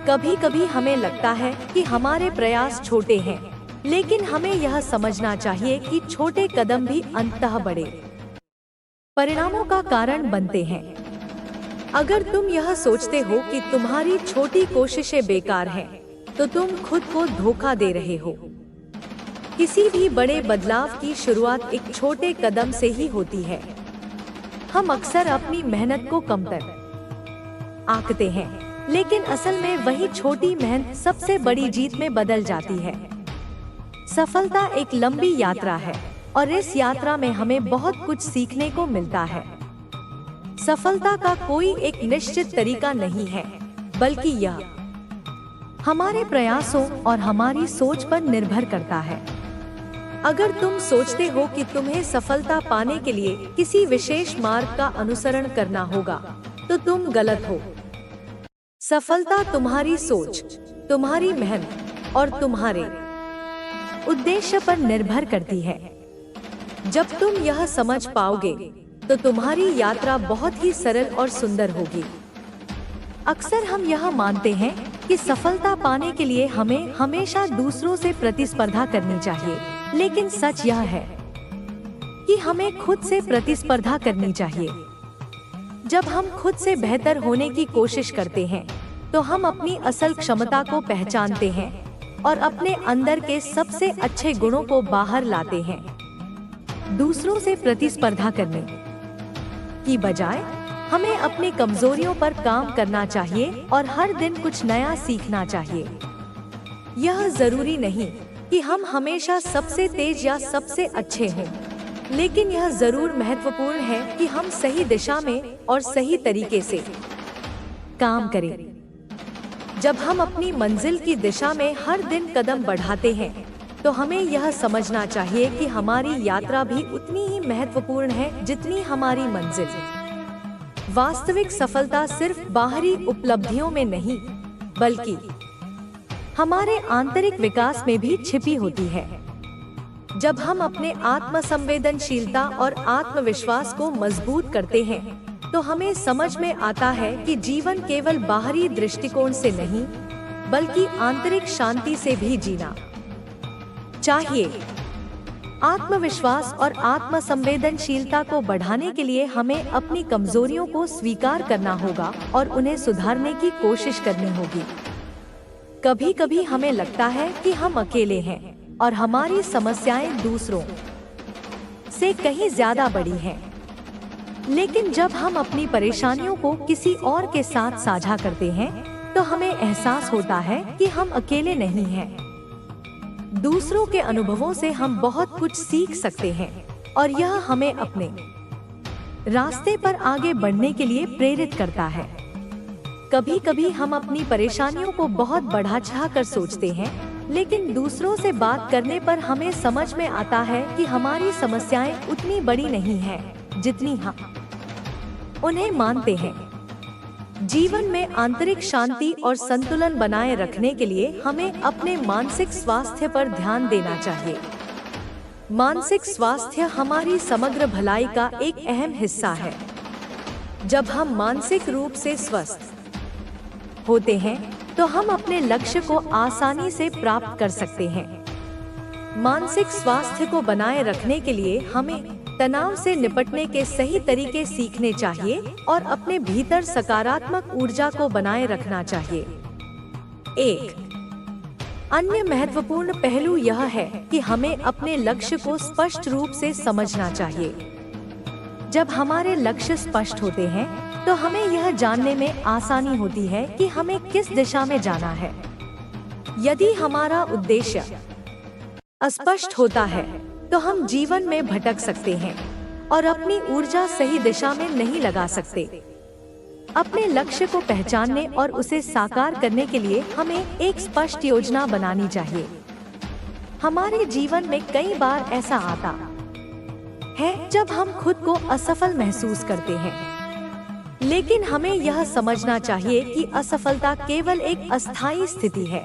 कभी कभी हमें लगता है कि हमारे प्रयास छोटे हैं, लेकिन हमें यह समझना चाहिए कि छोटे कदम भी अंततः बड़े परिणामों का कारण बनते हैं। अगर तुम यह सोचते हो कि तुम्हारी छोटी कोशिशें बेकार हैं, तो तुम खुद को धोखा दे रहे हो। किसी भी बड़े बदलाव की शुरुआत एक छोटे कदम से ही होती है। हम अक्सर अपनी मेहनत को कमतर आंकते हैं, लेकिन असल में वही छोटी मेहनत सबसे बड़ी जीत में बदल जाती है। सफलता एक लंबी यात्रा है, और इस यात्रा में हमें बहुत कुछ सीखने को मिलता है। सफलता का कोई एक निश्चित तरीका नहीं है, बल्कि यह हमारे प्रयासों और हमारी सोच पर निर्भर करता है। अगर तुम सोचते हो कि तुम्हें सफलता पाने के लिए किसी विशेष मार्ग का अनुसरण करना होगा, तो तुम गलत हो। सफलता तुम्हारी सोच, तुम्हारी मेहनत और तुम्हारे उद्देश्य पर निर्भर करती है। जब तुम यह समझ पाओगे, तो तुम्हारी यात्रा बहुत ही सरल और सुंदर होगी। अक्सर हम यह मानते हैं कि सफलता पाने के लिए हमें हमेशा दूसरों से प्रतिस्पर्धा करनी चाहिए, लेकिन सच यह है कि हमें खुद से प्रतिस्पर्धा करनी चाहिए। जब हम खुद से बेहतर होने की कोशिश करते हैं, तो हम अपनी असल क्षमता को पहचानते हैं और अपने अंदर के सबसे अच्छे गुणों को बाहर लाते हैं। दूसरों से प्रतिस्पर्धा करने की बजाय हमें अपनी कमजोरियों पर काम करना चाहिए और हर दिन कुछ नया सीखना चाहिए। यह जरूरी नहीं कि हम हमेशा सबसे तेज या सबसे अच्छे हों, लेकिन यह जरूर महत्वपूर्ण है कि हम सही दिशा में और सही तरीके से काम करें। जब हम अपनी मंजिल की दिशा में हर दिन कदम बढ़ाते हैं, तो हमें यह समझना चाहिए कि हमारी यात्रा भी उतनी ही महत्वपूर्ण है जितनी हमारी मंजिल। वास्तविक सफलता सिर्फ बाहरी उपलब्धियों में नहीं, बल्कि हमारे आंतरिक विकास में भी छिपी होती है। जब हम अपने आत्मसंवेदनशीलता और आत्मविश्वास को मजबूत करते हैं, तो हमें समझ में आता है कि जीवन केवल बाहरी दृष्टिकोण से नहीं, बल्कि आंतरिक शांति से भी जीना चाहिए। आत्मविश्वास और आत्मसंवेदनशीलता को बढ़ाने के लिए हमें अपनी कमजोरियों को स्वीकार करना होगा और उन्हें सुधारने की कोशिश करनी होगी। कभी कभी हमें लगता है कि हम अकेले हैं और हमारी समस्याएं दूसरों से कहीं ज्यादा बड़ी हैं। लेकिन जब हम अपनी परेशानियों को किसी और के साथ साझा करते हैं, तो हमें एहसास होता है कि हम अकेले नहीं हैं। दूसरों के अनुभवों से हम बहुत कुछ सीख सकते हैं, और यह हमें अपने रास्ते पर आगे बढ़ने के लिए प्रेरित करता है। कभी कभी हम अपनी परेशानियों को बहुत बढ़ा चढ़ा कर सोचते हैं, लेकिन दूसरों से बात करने पर हमें समझ में आता है कि हमारी समस्याएं उतनी बड़ी नहीं हैं जितनी हम उन्हें मानते हैं। जीवन में आंतरिक शांति और संतुलन बनाए रखने के लिए हमें अपने मानसिक स्वास्थ्य पर ध्यान देना चाहिए। मानसिक स्वास्थ्य हमारी समग्र भलाई का एक अहम हिस्सा है। जब हम मानसिक रूप से स्वस्थ होते हैं, तो हम अपने लक्ष्य को आसानी से प्राप्त कर सकते हैं। मानसिक स्वास्थ्य को बनाए रखने के लिए हमें तनाव से निपटने के सही तरीके सीखने चाहिए और अपने भीतर सकारात्मक ऊर्जा को बनाए रखना चाहिए। एक अन्य महत्वपूर्ण पहलू यह है कि हमें अपने लक्ष्य को स्पष्ट रूप से समझना चाहिए। जब हमारे लक्ष्य स्पष्ट होते हैं, तो हमें यह जानने में आसानी होती है कि हमें किस दिशा में जाना है। यदि हमारा उद्देश्य अस्पष्ट होता है, तो हम जीवन में भटक सकते हैं और अपनी ऊर्जा सही दिशा में नहीं लगा सकते। अपने लक्ष्य को पहचानने और उसे साकार करने के लिए हमें एक स्पष्ट योजना बनानी चाहिए। हमारे जीवन में कई बार ऐसा आता है जब हम खुद को असफल महसूस करते हैं, लेकिन हमें यह समझना चाहिए कि असफलता केवल एक अस्थायी स्थिति है।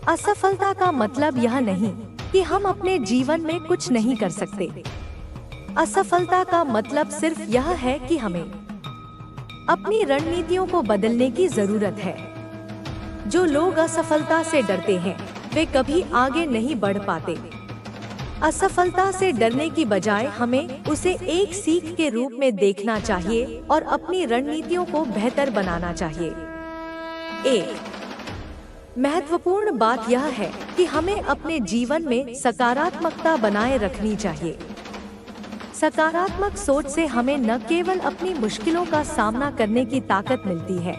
असफलता का मतलब यह नहीं कि हम अपने जीवन में कुछ नहीं कर सकते। असफलता का मतलब सिर्फ यह है कि हमें अपनी रणनीतियों को बदलने की जरूरत है। जो लोग असफलता से डरते हैं वे कभी आगे नहीं बढ़ पाते। असफलता से डरने की बजाय हमें उसे एक सीख के रूप में देखना चाहिए और अपनी रणनीतियों को बेहतर बनाना चाहिए। एक महत्वपूर्ण बात यह है कि हमें अपने जीवन में सकारात्मकता बनाए रखनी चाहिए। सकारात्मक सोच से हमें न केवल अपनी मुश्किलों का सामना करने की ताकत मिलती है,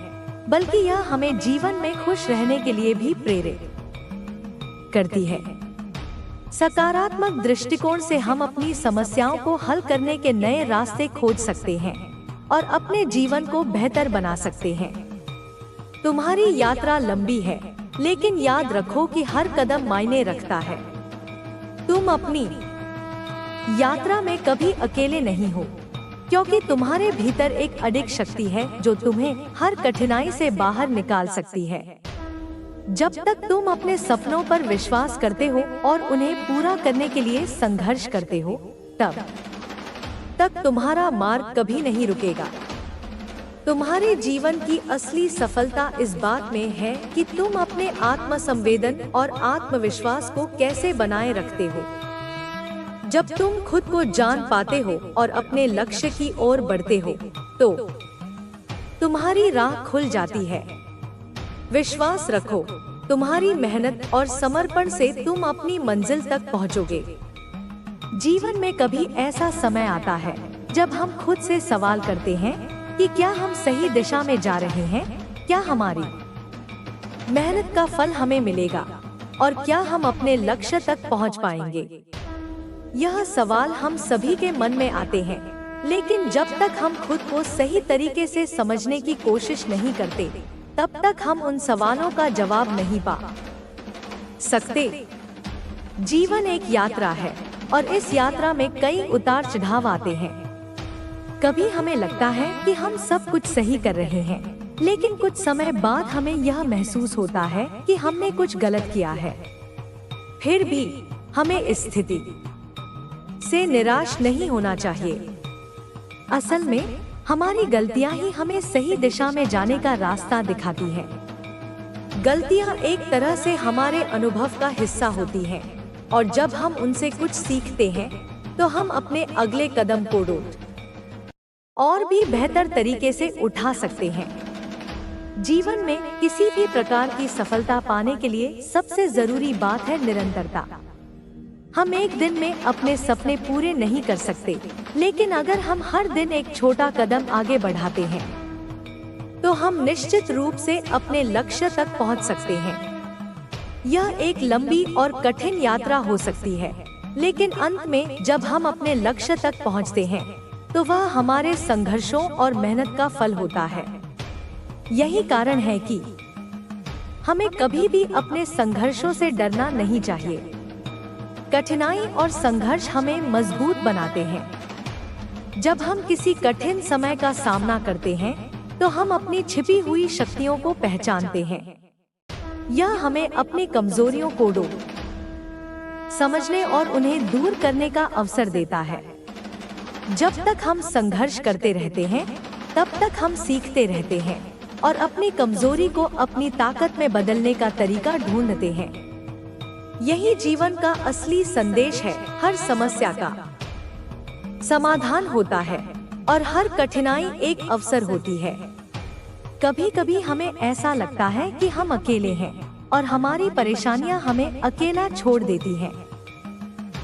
बल्कि यह हमें जीवन में खुश रहने के लिए भी प्रेरित करती है। सकारात्मक दृष्टिकोण से हम अपनी समस्याओं को हल करने के नए रास्ते खोज सकते हैं और अपने जीवन को बेहतर बना सकते हैं। तुम्हारी यात्रा लंबी है, लेकिन याद रखो कि हर कदम मायने रखता है। तुम अपनी यात्रा में कभी अकेले नहीं हो, क्योंकि तुम्हारे भीतर एक अडिग शक्ति है जो तुम्हें हर कठिनाई से बाहर निकाल सकती है। जब तक तुम अपने सपनों पर विश्वास करते हो और उन्हें पूरा करने के लिए संघर्ष करते हो, तब तक तुम्हारा मार्ग कभी नहीं रुकेगा। तुम्हारे जीवन की असली सफलता इस बात में है कि तुम अपने आत्मसंवेदन और आत्मविश्वास को कैसे बनाए रखते हो। जब तुम खुद को जान पाते हो और अपने लक्ष्य की ओर बढ़ते हो, तो तुम्हारी राह खुल जाती है। विश्वास रखो, तुम्हारी मेहनत और समर्पण से तुम अपनी मंजिल तक पहुंचोगे। जीवन में कभी ऐसा समय आता है जब हम खुद से सवाल करते हैं कि क्या हम सही दिशा में जा रहे हैं, क्या हमारी मेहनत का फल हमें मिलेगा और क्या हम अपने लक्ष्य तक पहुंच पाएंगे। यह सवाल हम सभी के मन में आते हैं, लेकिन जब तक हम खुद को सही तरीके से समझने की कोशिश नहीं करते, तब तक हम उन सवालों का जवाब नहीं पा सकते। जीवन एक यात्रा है और इस यात्रा में कई उतार चढ़ाव आते हैं। कभी हमें लगता है कि हम सब कुछ सही कर रहे हैं, लेकिन कुछ समय बाद हमें यह महसूस होता है कि हमने कुछ गलत किया है। फिर भी हमें इस स्थिति से निराश नहीं होना चाहिए। असल में हमारी गलतियां ही हमें सही दिशा में जाने का रास्ता दिखाती हैं। गलतियां एक तरह से हमारे अनुभव का हिस्सा होती हैं, और जब हम उनसे कुछ सीखते हैं तो हम अपने अगले कदम को और भी बेहतर तरीके से उठा सकते हैं। जीवन में किसी भी प्रकार की सफलता पाने के लिए सबसे जरूरी बात है निरंतरता। हम एक दिन में अपने सपने पूरे नहीं कर सकते, लेकिन अगर हम हर दिन एक छोटा कदम आगे बढ़ाते हैं, तो हम निश्चित रूप से अपने लक्ष्य तक पहुंच सकते हैं। यह एक लंबी और कठिन यात्रा हो सकती है, लेकिन अंत में जब हम अपने लक्ष्य तक पहुंचते हैं, तो वह हमारे संघर्षों और मेहनत का फल होता है। यही कारण है कि हमें कभी भी अपने संघर्षों से डरना नहीं चाहिए। कठिनाई और संघर्ष हमें मजबूत बनाते हैं। जब हम किसी कठिन समय का सामना करते हैं, तो हम अपनी छिपी हुई शक्तियों को पहचानते हैं। यह हमें अपनी कमजोरियों को समझने और उन्हें दूर करने का अवसर देता है। जब तक हम संघर्ष करते रहते हैं, तब तक हम सीखते रहते हैं और अपनी कमजोरी को अपनी ताकत में बदलने का तरीका ढूंढते हैं। यही जीवन का असली संदेश है। हर समस्या का समाधान होता है और हर कठिनाई एक अवसर होती है। कभी कभी हमें ऐसा लगता है कि हम अकेले हैं और हमारी परेशानियां हमें अकेला छोड़ देती हैं।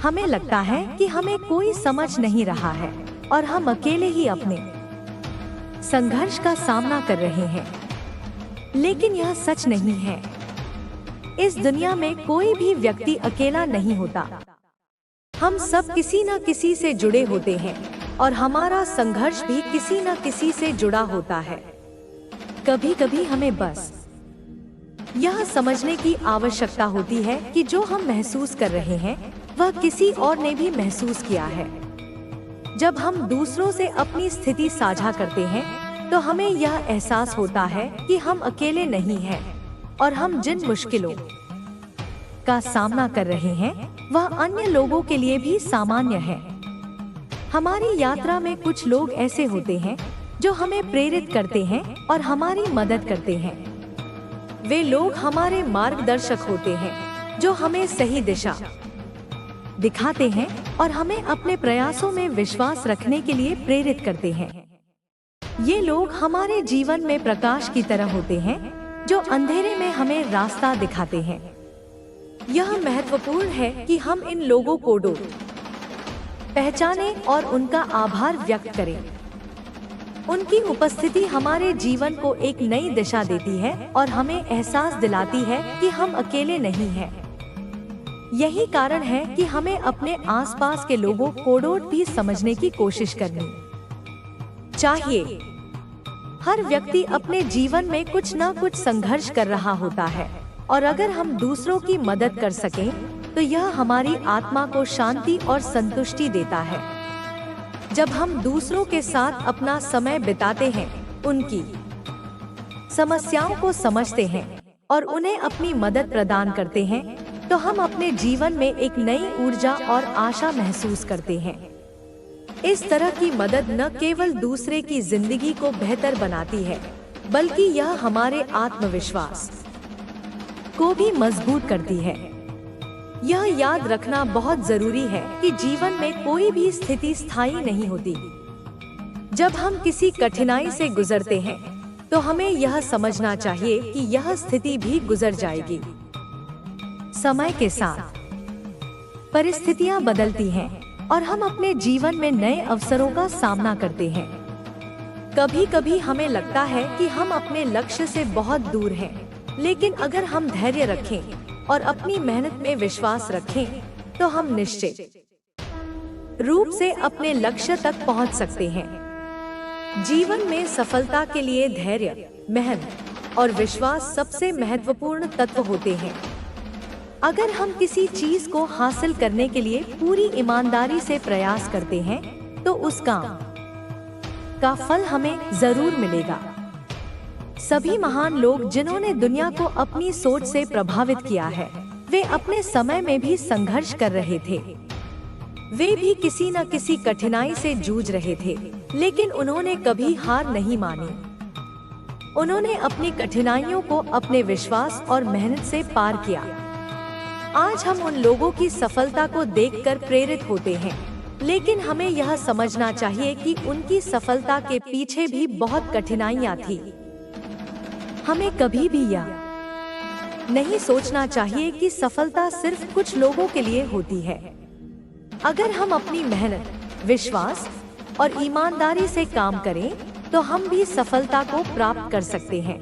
हमें लगता है कि हमें कोई समझ नहीं रहा है और हम अकेले ही अपने संघर्ष का सामना कर रहे हैं। लेकिन यह सच नहीं है। इस दुनिया में कोई भी व्यक्ति अकेला नहीं होता। हम सब किसी न किसी से जुड़े होते हैं और हमारा संघर्ष भी किसी न किसी से जुड़ा होता है। कभी कभी हमें बस यह समझने की आवश्यकता होती है कि जो हम महसूस कर रहे हैं वह किसी और ने भी महसूस किया है। जब हम दूसरों से अपनी स्थिति साझा करते हैं तो हमें यह एहसास होता है कि हम अकेले नहीं हैं और हम जिन मुश्किलों का सामना कर रहे हैं वह अन्य लोगों के लिए भी सामान्य है। हमारी यात्रा में कुछ लोग ऐसे होते हैं जो हमें प्रेरित करते हैं और हमारी मदद करते हैं। वे लोग हमारे मार्गदर्शक होते हैं जो हमें सही दिशा दिखाते हैं और हमें अपने प्रयासों में विश्वास रखने के लिए प्रेरित करते हैं। ये लोग हमारे जीवन में प्रकाश की तरह होते हैं जो अंधेरे में हमें रास्ता दिखाते हैं। यह महत्वपूर्ण है कि हम इन लोगों को पहचानें और उनका आभार व्यक्त करें। उनकी उपस्थिति हमारे जीवन को एक नई दिशा देती है और हमें एहसास दिलाती है कि हम अकेले नहीं हैं। यही कारण है कि हमें अपने आसपास के लोगों को भी समझने की कोशिश करनी चाहिए। हर व्यक्ति अपने जीवन में कुछ न कुछ संघर्ष कर रहा होता है और अगर हम दूसरों की मदद कर सकें तो यह हमारी आत्मा को शांति और संतुष्टि देता है। जब हम दूसरों के साथ अपना समय बिताते हैं, उनकी समस्याओं को समझते हैं और उन्हें अपनी मदद प्रदान करते हैं, तो हम अपने जीवन में एक नई ऊर्जा और आशा महसूस करते हैं। इस तरह की मदद न केवल दूसरे की जिंदगी को बेहतर बनाती है, बल्कि यह हमारे आत्मविश्वास को भी मजबूत करती है। यह याद रखना बहुत जरूरी है कि जीवन में कोई भी स्थिति स्थायी नहीं होती। जब हम किसी कठिनाई से गुजरते हैं, तो हमें यह समझना चाहिए कि यह स्थिति भी गुजर जाएगी। समय के साथ परिस्थितियां बदलती हैं और हम अपने जीवन में नए अवसरों का सामना करते हैं। कभी कभी हमें लगता है कि हम अपने लक्ष्य से बहुत दूर हैं, लेकिन अगर हम धैर्य रखें और अपनी मेहनत में विश्वास रखें, तो हम निश्चित रूप से अपने लक्ष्य तक पहुंच सकते हैं। जीवन में सफलता के लिए धैर्य, मेहनत और विश्वास सबसे महत्वपूर्ण तत्व होते हैं। अगर हम किसी चीज को हासिल करने के लिए पूरी ईमानदारी से प्रयास करते हैं, तो उस काम का फल हमें जरूर मिलेगा। सभी महान लोग जिन्होंने दुनिया को अपनी सोच से प्रभावित किया है, वे अपने समय में भी संघर्ष कर रहे थे। वे भी किसी न किसी कठिनाई से जूझ रहे थे, लेकिन उन्होंने कभी हार नहीं मानी। उन्होंने अपनी कठिनाइयों को अपने विश्वास और मेहनत से पार किया। आज हम उन लोगों की सफलता को देखकर प्रेरित होते हैं, लेकिन हमें यह समझना चाहिए कि उनकी सफलता के पीछे भी बहुत कठिनाइयां थी। हमें कभी भी यह नहीं सोचना चाहिए कि सफलता सिर्फ कुछ लोगों के लिए होती है। अगर हम अपनी मेहनत, विश्वास और ईमानदारी से काम करें, तो हम भी सफलता को प्राप्त कर सकते हैं।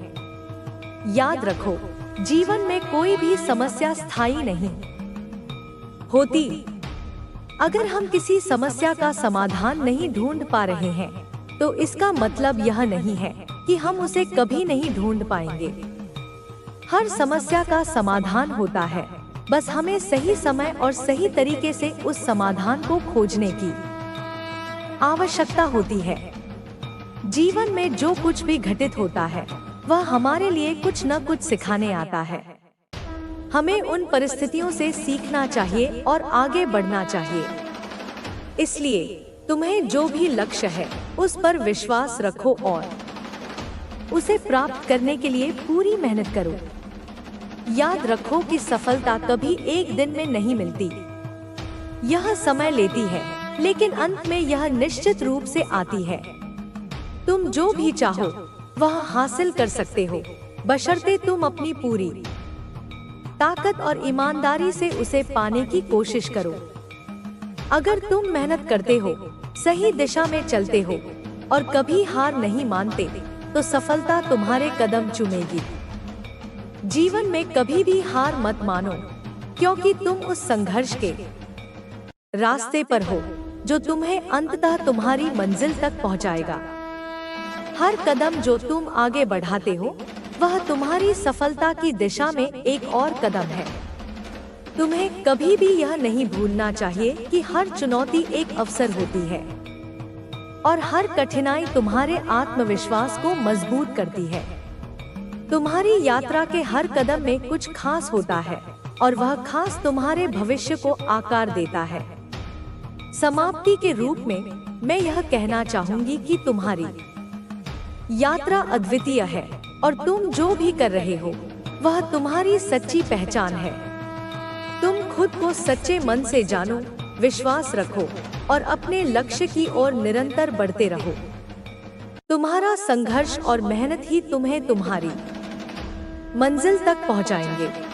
याद रखो, जीवन में कोई भी समस्या स्थायी नहीं होती। अगर हम किसी समस्या का समाधान नहीं ढूंढ पा रहे हैं, तो इसका मतलब यह नहीं है कि हम उसे कभी नहीं ढूंढ पाएंगे। हर समस्या का समाधान होता है, बस हमें सही समय और सही तरीके से उस समाधान को खोजने की आवश्यकता होती है। जीवन में जो कुछ भी घटित होता है, वह हमारे लिए कुछ न कुछ सिखाने आता है। हमें उन परिस्थितियों से सीखना चाहिए और आगे बढ़ना चाहिए। इसलिए तुम्हें जो भी लक्ष्य है, उस पर विश्वास रखो और उसे प्राप्त करने के लिए पूरी मेहनत करो। याद रखो कि सफलता कभी एक दिन में नहीं मिलती। यह समय लेती है, लेकिन अंत में यह निश्चित रूप से आती है। तुम जो भी चाहो वह हासिल कर सकते हो, बशर्ते तुम अपनी पूरी ताकत और ईमानदारी से उसे पाने की कोशिश करो। अगर तुम मेहनत करते हो, सही दिशा में चलते हो और कभी हार नहीं मानते, तो सफलता तुम्हारे कदम चूमेगी। जीवन में कभी भी हार मत मानो, क्योंकि तुम उस संघर्ष के रास्ते पर हो जो तुम्हें अंततः तुम्हारी मंजिल तक पहुंचाएगा। हर कदम जो तुम आगे बढ़ाते हो, वह तुम्हारी सफलता की दिशा में एक और कदम है। तुम्हें कभी भी यह नहीं भूलना चाहिए कि हर चुनौती एक अवसर होती है। और हर कठिनाई तुम्हारे आत्मविश्वास को मजबूत करती है। तुम्हारी यात्रा के हर कदम में कुछ खास होता है और वह खास तुम्हारे भविष्य को आकार देता है। समाप्ति के रूप में मैं यह कहना चाहूंगी कि तुम्हारी यात्रा अद्वितीय है और तुम जो भी कर रहे हो वह तुम्हारी सच्ची पहचान है। तुम खुद को सच्चे मन से जानो, विश्वास रखो और अपने लक्ष्य की ओर निरंतर बढ़ते रहो। तुम्हारा संघर्ष और मेहनत ही तुम्हें तुम्हारी मंजिल तक पहुंचाएंगे।